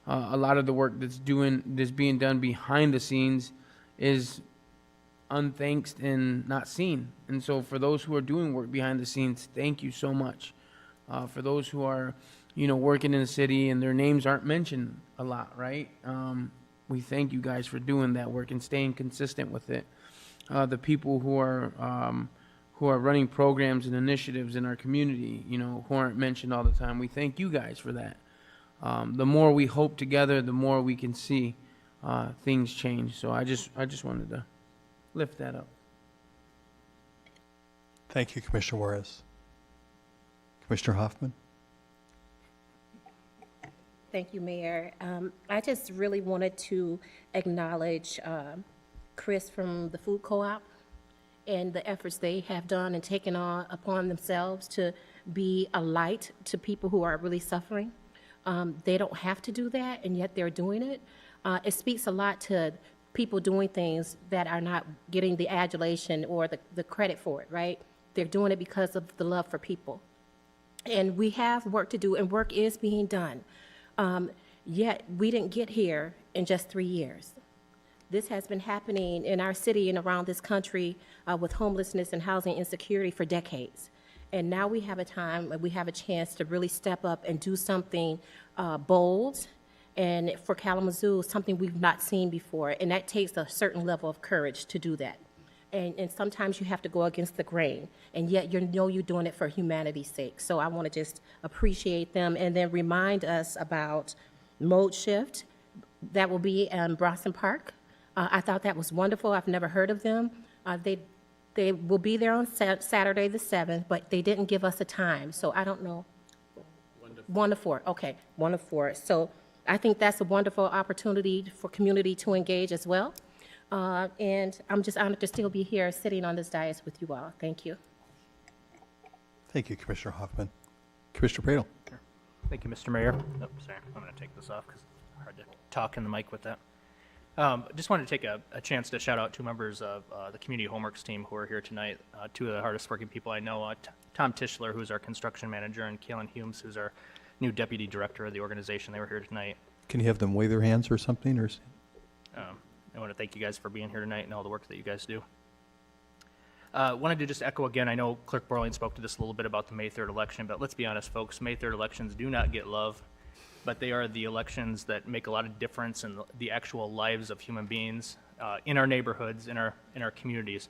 A lot of the work that's being done behind the scenes is unthanked and not seen. And so for those who are doing work behind the scenes, thank you so much. For those who are, working in the city and their names aren't mentioned a lot, right? We thank you guys for doing that work and staying consistent with it. The people who are running programs and initiatives in our community, who aren't mentioned all the time, we thank you guys for that. The more we hope together, the more we can see things change. So I just wanted to lift that up. Thank you, Commissioner Juarez. Commissioner Hoffman? Thank you, Mayor. I just really wanted to acknowledge Chris from the Food Co-op and the efforts they have done and taken on upon themselves to be a light to people who are really suffering. They don't have to do that, and yet they're doing it. It speaks a lot to people doing things that are not getting the adulation or the credit for it, right? They're doing it because of the love for people. And we have work to do, and work is being done. Yet we didn't get here in just 3 years. This has been happening in our city and around this country with homelessness and housing insecurity for decades. And now we have a chance to really step up and do something bold, and for Kalamazoo, something we've not seen before. And that takes a certain level of courage to do that. And sometimes you have to go against the grain, and yet you're doing it for humanity's sake. So I want to just appreciate them and then remind us about Mode Shift that will be in Bronson Park. I thought that was wonderful. I've never heard of them. They will be there on Saturday the 7th, but they didn't give us a time, so I don't know. 1 to 4, okay, 1 to 4. So I think that's a wonderful opportunity for community to engage as well. And I'm just honored to still be here sitting on this dais with you all. Thank you. Thank you, Commissioner Hoffman. Commissioner Bradle. Thank you, Mr. Mayor. Oh, sorry, I'm going to take this off because it's hard to talk in the mic with that. Just wanted to take a chance to shout out two members of the Community Homeworks team who are here tonight. Two of the hardest working people I know, Tom Tischler, who's our construction manager, and Kaylin Humes, who's our new deputy director of the organization. They were here tonight. Can you have them wave their hands or something? Or I want to thank you guys for being here tonight and all the work that you guys do. Wanted to just echo again, I know Clerk Borling spoke to this a little bit about the May 3rd election, but let's be honest, folks, May 3rd elections do not get love, but they are the elections that make a lot of difference in the actual lives of human beings in our neighborhoods, in our communities.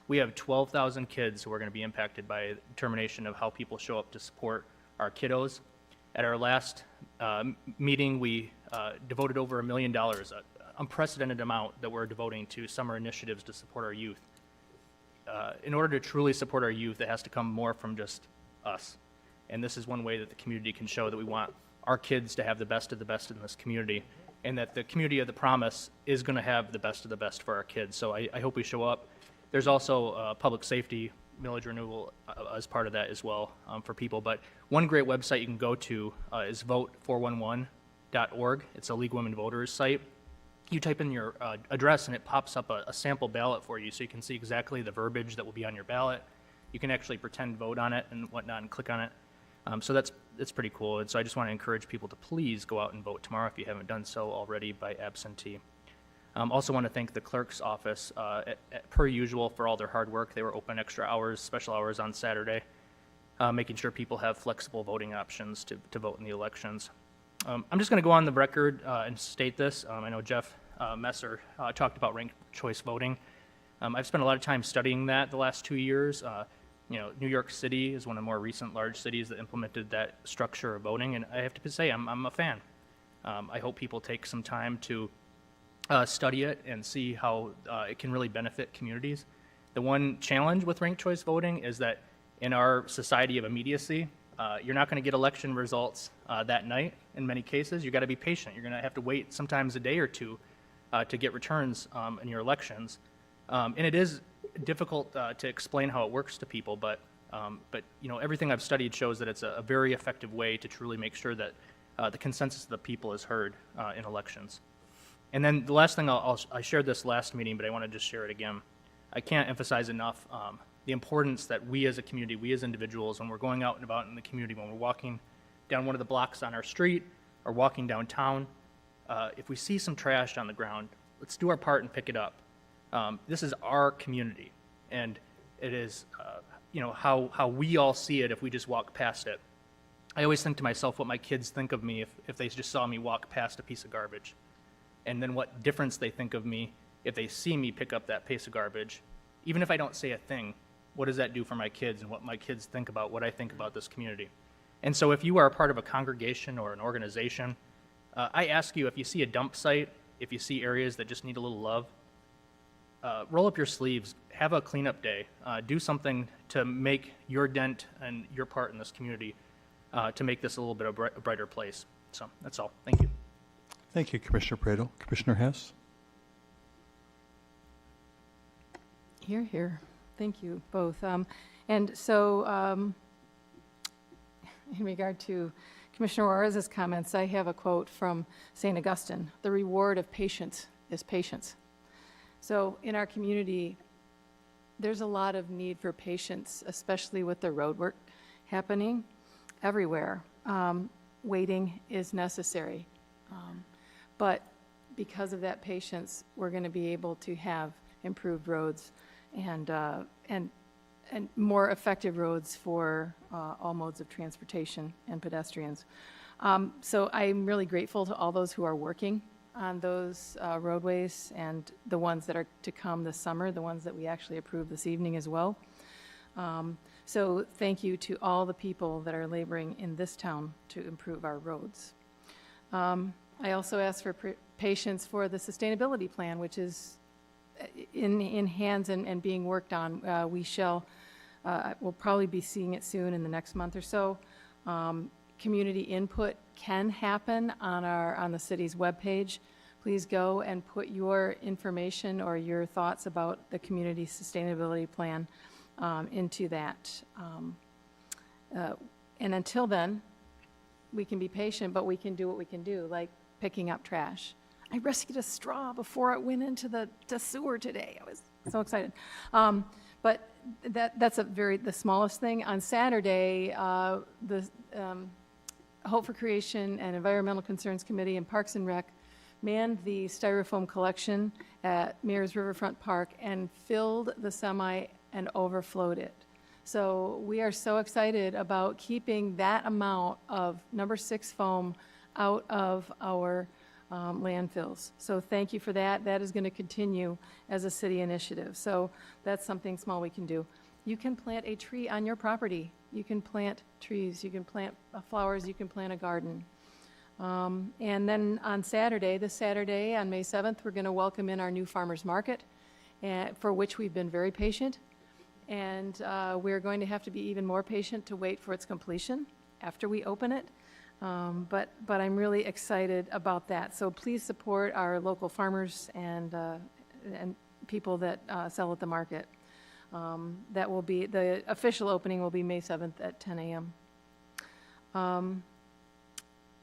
We have 12,000 kids who are going to be impacted by the determination of how people show up to support our kiddos. At our last meeting, we devoted over $1 million, unprecedented amount that we're devoting to summer initiatives to support our youth. In order to truly support our youth, it has to come more from just us. And this is one way that the community can show that we want our kids to have the best of the best in this community, and that the community of the promise is going to have the best of the best for our kids. So I hope we show up. There's also public safety millage renewal as part of that as well for people. But one great website you can go to is vote411.org. It's a League of Women Voters site. You type in your address and it pops up a sample ballot for you, so you can see exactly the verbiage that will be on your ballot. You can actually pretend vote on it and whatnot and click on it. So that's pretty cool. And so I just want to encourage people to please go out and vote tomorrow if you haven't done so already by absentee. Also want to thank the clerk's office, per usual, for all their hard work. They were open extra hours, special hours on Saturday, making sure people have flexible voting options to vote in the elections. I'm just going to go on the record and state this. I know Jeff Messer talked about ranked choice voting. I've spent a lot of time studying that the last 2 years. New York City is one of the more recent large cities that implemented that structure of voting, and I have to say I'm a fan. I hope people take some time to study it and see how it can really benefit communities. The one challenge with ranked choice voting is that in our society of immediacy, you're not going to get election results that night in many cases. You've got to be patient. You're going to have to wait sometimes a day or two to get returns in your elections. And it is difficult to explain how it works to people, but everything I've studied shows that it's a very effective way to truly make sure that the consensus of the people is heard in elections. And then the last thing, I shared this last meeting, but I want to just share it again. I can't emphasize enough the importance that we as a community, we as individuals, when we're going out and about in the community, when we're walking down one of the blocks on our street or walking downtown, if we see some trash on the ground, let's do our part and pick it up. This is our community, and it is, how we all see it if we just walk past it. I always think to myself what my kids think of me if they just saw me walk past a piece of garbage, and then what difference they think of me if they see me pick up that piece of garbage. Even if I don't say a thing, what does that do for my kids and what my kids think about what I think about this community? And so if you are a part of a congregation or an organization, I ask you, if you see a dump site, if you see areas that just need a little love, roll up your sleeves, have a cleanup day, do something to make your dent and your part in this community to make this a little bit of a brighter place. So that's all. Thank you. Thank you, Commissioner Praedel. Commissioner Hess? Here, here. Thank you both. And so in regard to Commissioner Juarez's comments, I have a quote from St. Augustine: "The reward of patience is patience." So in our community, there's a lot of need for patience, especially with the road work happening everywhere. Waiting is necessary. But because of that patience, we're going to be able to have improved roads and more effective roads for all modes of transportation and pedestrians. So I'm really grateful to all those who are working on those roadways and the ones that are to come this summer, the ones that we actually approved this evening as well. So thank you to all the people that are laboring in this town to improve our roads. I also ask for patience for the sustainability plan, which is in hands and being worked on. We'll probably be seeing it soon in the next month or so. Community input can happen on the city's webpage. Please go and put your information or your thoughts about the community sustainability plan into that. And until then, we can be patient, but we can do what we can do, like picking up trash. I rescued a straw before it went into the sewer today. I was so excited. But that's the smallest thing. On Saturday, the Hope for Creation and Environmental Concerns Committee and Parks and Rec manned the styrofoam collection at Mayor's Riverfront Park and filled the semi and overflowed it. So we are so excited about keeping that amount of number 6 foam out of our landfills. So thank you for that. That is going to continue as a city initiative. So that's something small we can do. You can plant a tree on your property. You can plant trees. You can plant flowers. You can plant a garden. And then on this Saturday, on May 7th, we're going to welcome in our new farmers market, for which we've been very patient. And we're going to have to be even more patient to wait for its completion after we open it. But I'm really excited about that. So please support our local farmers and people that sell at the market. That will be, the official opening will be May 7th at 10 a.m.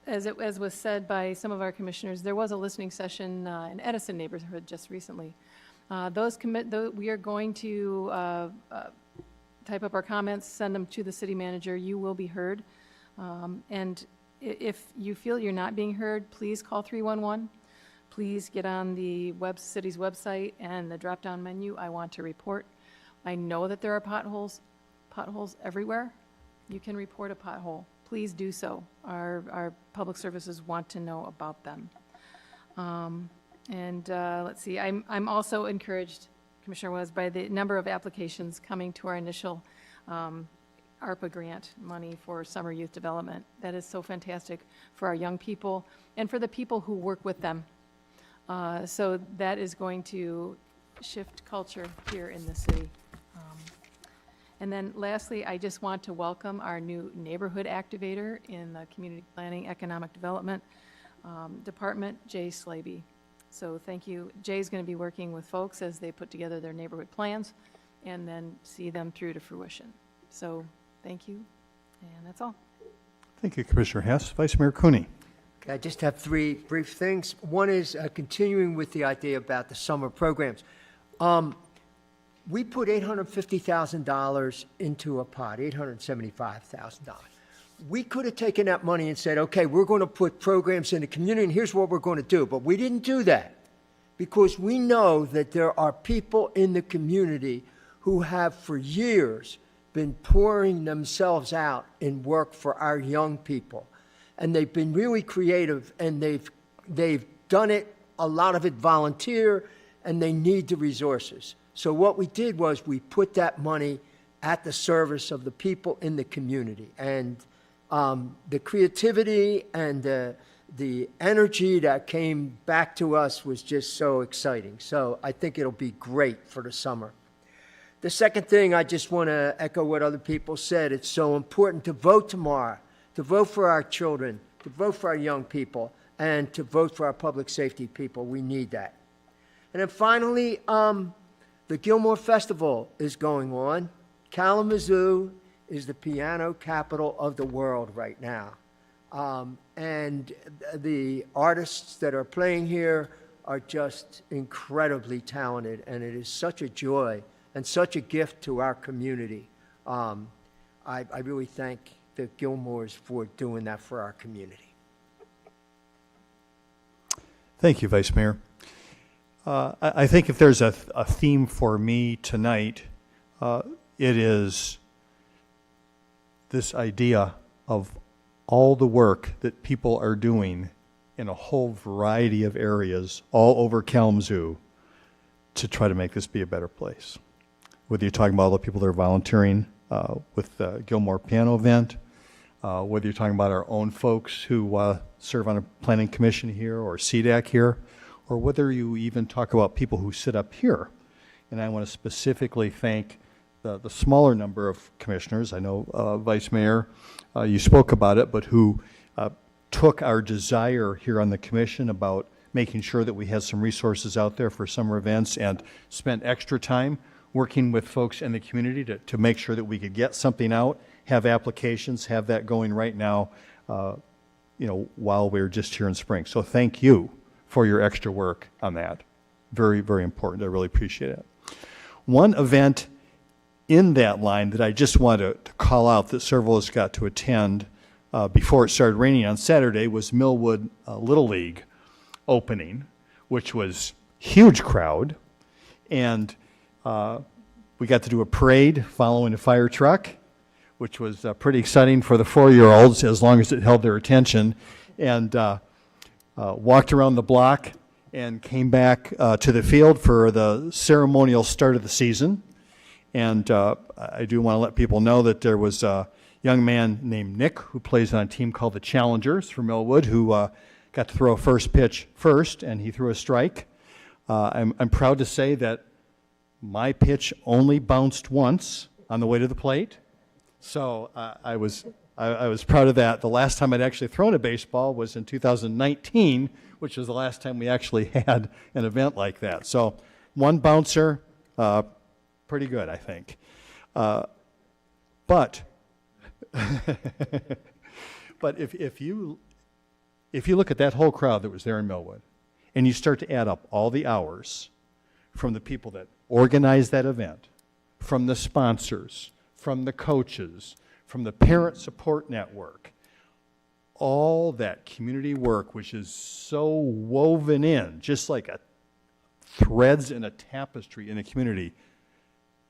As was said by some of our commissioners, there was a listening session in Edison neighborhood just recently. We are going to type up our comments, send them to the city manager. You will be heard. And if you feel you're not being heard, please call 311. Please get on the city's website and the drop-down menu, I want to report. I know that there are potholes everywhere. You can report a pothole. Please do so. Our public services want to know about them. Let's see, I'm also encouraged, Commissioner Wes, by the number of applications coming to our initial ARPA grant money for summer youth development. That is so fantastic for our young people and for the people who work with them. So that is going to shift culture here in the city. And then lastly, I just want to welcome our new neighborhood activator in the Community Planning Economic Development Department, Jay Slaby. So thank you. Jay's going to be working with folks as they put together their neighborhood plans and then see them through to fruition. So thank you, and that's all. Thank you, Commissioner Hess. Vice Mayor Cooney. Okay, I just have 3 brief things. One is continuing with the idea about the summer programs. We put $850,000 into a pot, $875,000. we could have taken that money and said, okay, we're going to put programs in the community and here's what we're going to do. But we didn't do that because we know that there are people in the community who have for years been pouring themselves out in work for our young people. And they've been really creative, and they've done it, a lot of it volunteer, and they need the resources. So what we did was we put that money at the service of the people in the community. And the creativity and the energy that came back to us was just so exciting. So I think it'll be great for the summer. The second thing, I just want to echo what other people said. It's so important to vote tomorrow, to vote for our children, to vote for our young people, and to vote for our public safety people. We need that. And then finally, the Gilmore Festival is going on. Kalamazoo is the piano capital of the world right now. And the artists that are playing here are just incredibly talented, and it is such a joy and such a gift to our community. I really thank the Gilmores for doing that for our community. Thank you, Vice Mayor. I think if there's a theme for me tonight, it is this idea of all the work that people are doing in a whole variety of areas all over Kalamazoo to try to make this be a better place. Whether you're talking about all the people that are volunteering with the Gilmore Piano event, whether you're talking about our own folks who serve on a planning commission here or CDAC here, or whether you even talk about people who sit up here. And I want to specifically thank the smaller number of commissioners. I know, Vice Mayor, you spoke about it, but who took our desire here on the commission about making sure that we had some resources out there for summer events and spent extra time working with folks in the community to make sure that we could get something out, have applications, have that going right now, while we're just here in spring. So thank you for your extra work on that. Very, very important. I really appreciate it. One event in that line that I just want to call out that several of us got to attend before it started raining on Saturday was Millwood Little League opening, which was huge crowd. And we got to do a parade following a fire truck, which was pretty exciting for the 4-year-olds as long as it held their attention, and walked around the block and came back to the field for the ceremonial start of the season. And I do want to let people know that there was a young man named Nick who plays on a team called the Challengers from Millwood who got to throw a first pitch first, and he threw a strike. I'm proud to say that my pitch only bounced once on the way to the plate, so I was proud of that. The last time I'd actually thrown a baseball was in 2019, which was the last time we actually had an event like that. So one bouncer, pretty good, I think. But if you look at that whole crowd that was there in Millwood, and you start to add up all the hours from the people that organized that event, from the sponsors, from the coaches, from the parent support network, all that community work, which is so woven in, just like threads in a tapestry in a community,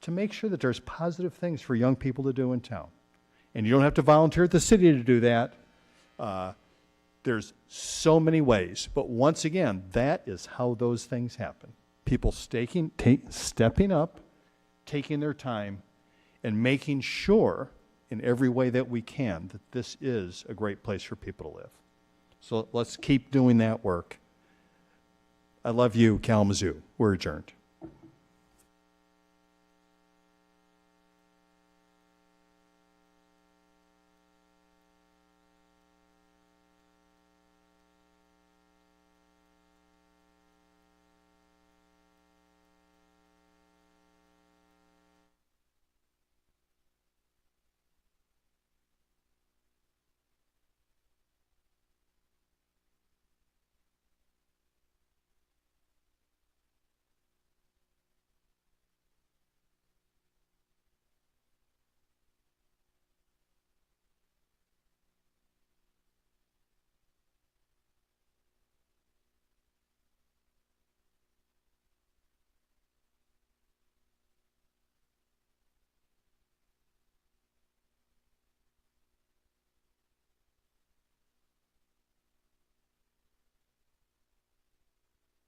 to make sure that there's positive things for young people to do in town. And you don't have to volunteer at the city to do that. There's so many ways. But once again, that is how those things happen. People stepping up, taking their time, and making sure in every way that we can that this is a great place for people to live. So let's keep doing that work. I love you, Kalamazoo. We're adjourned.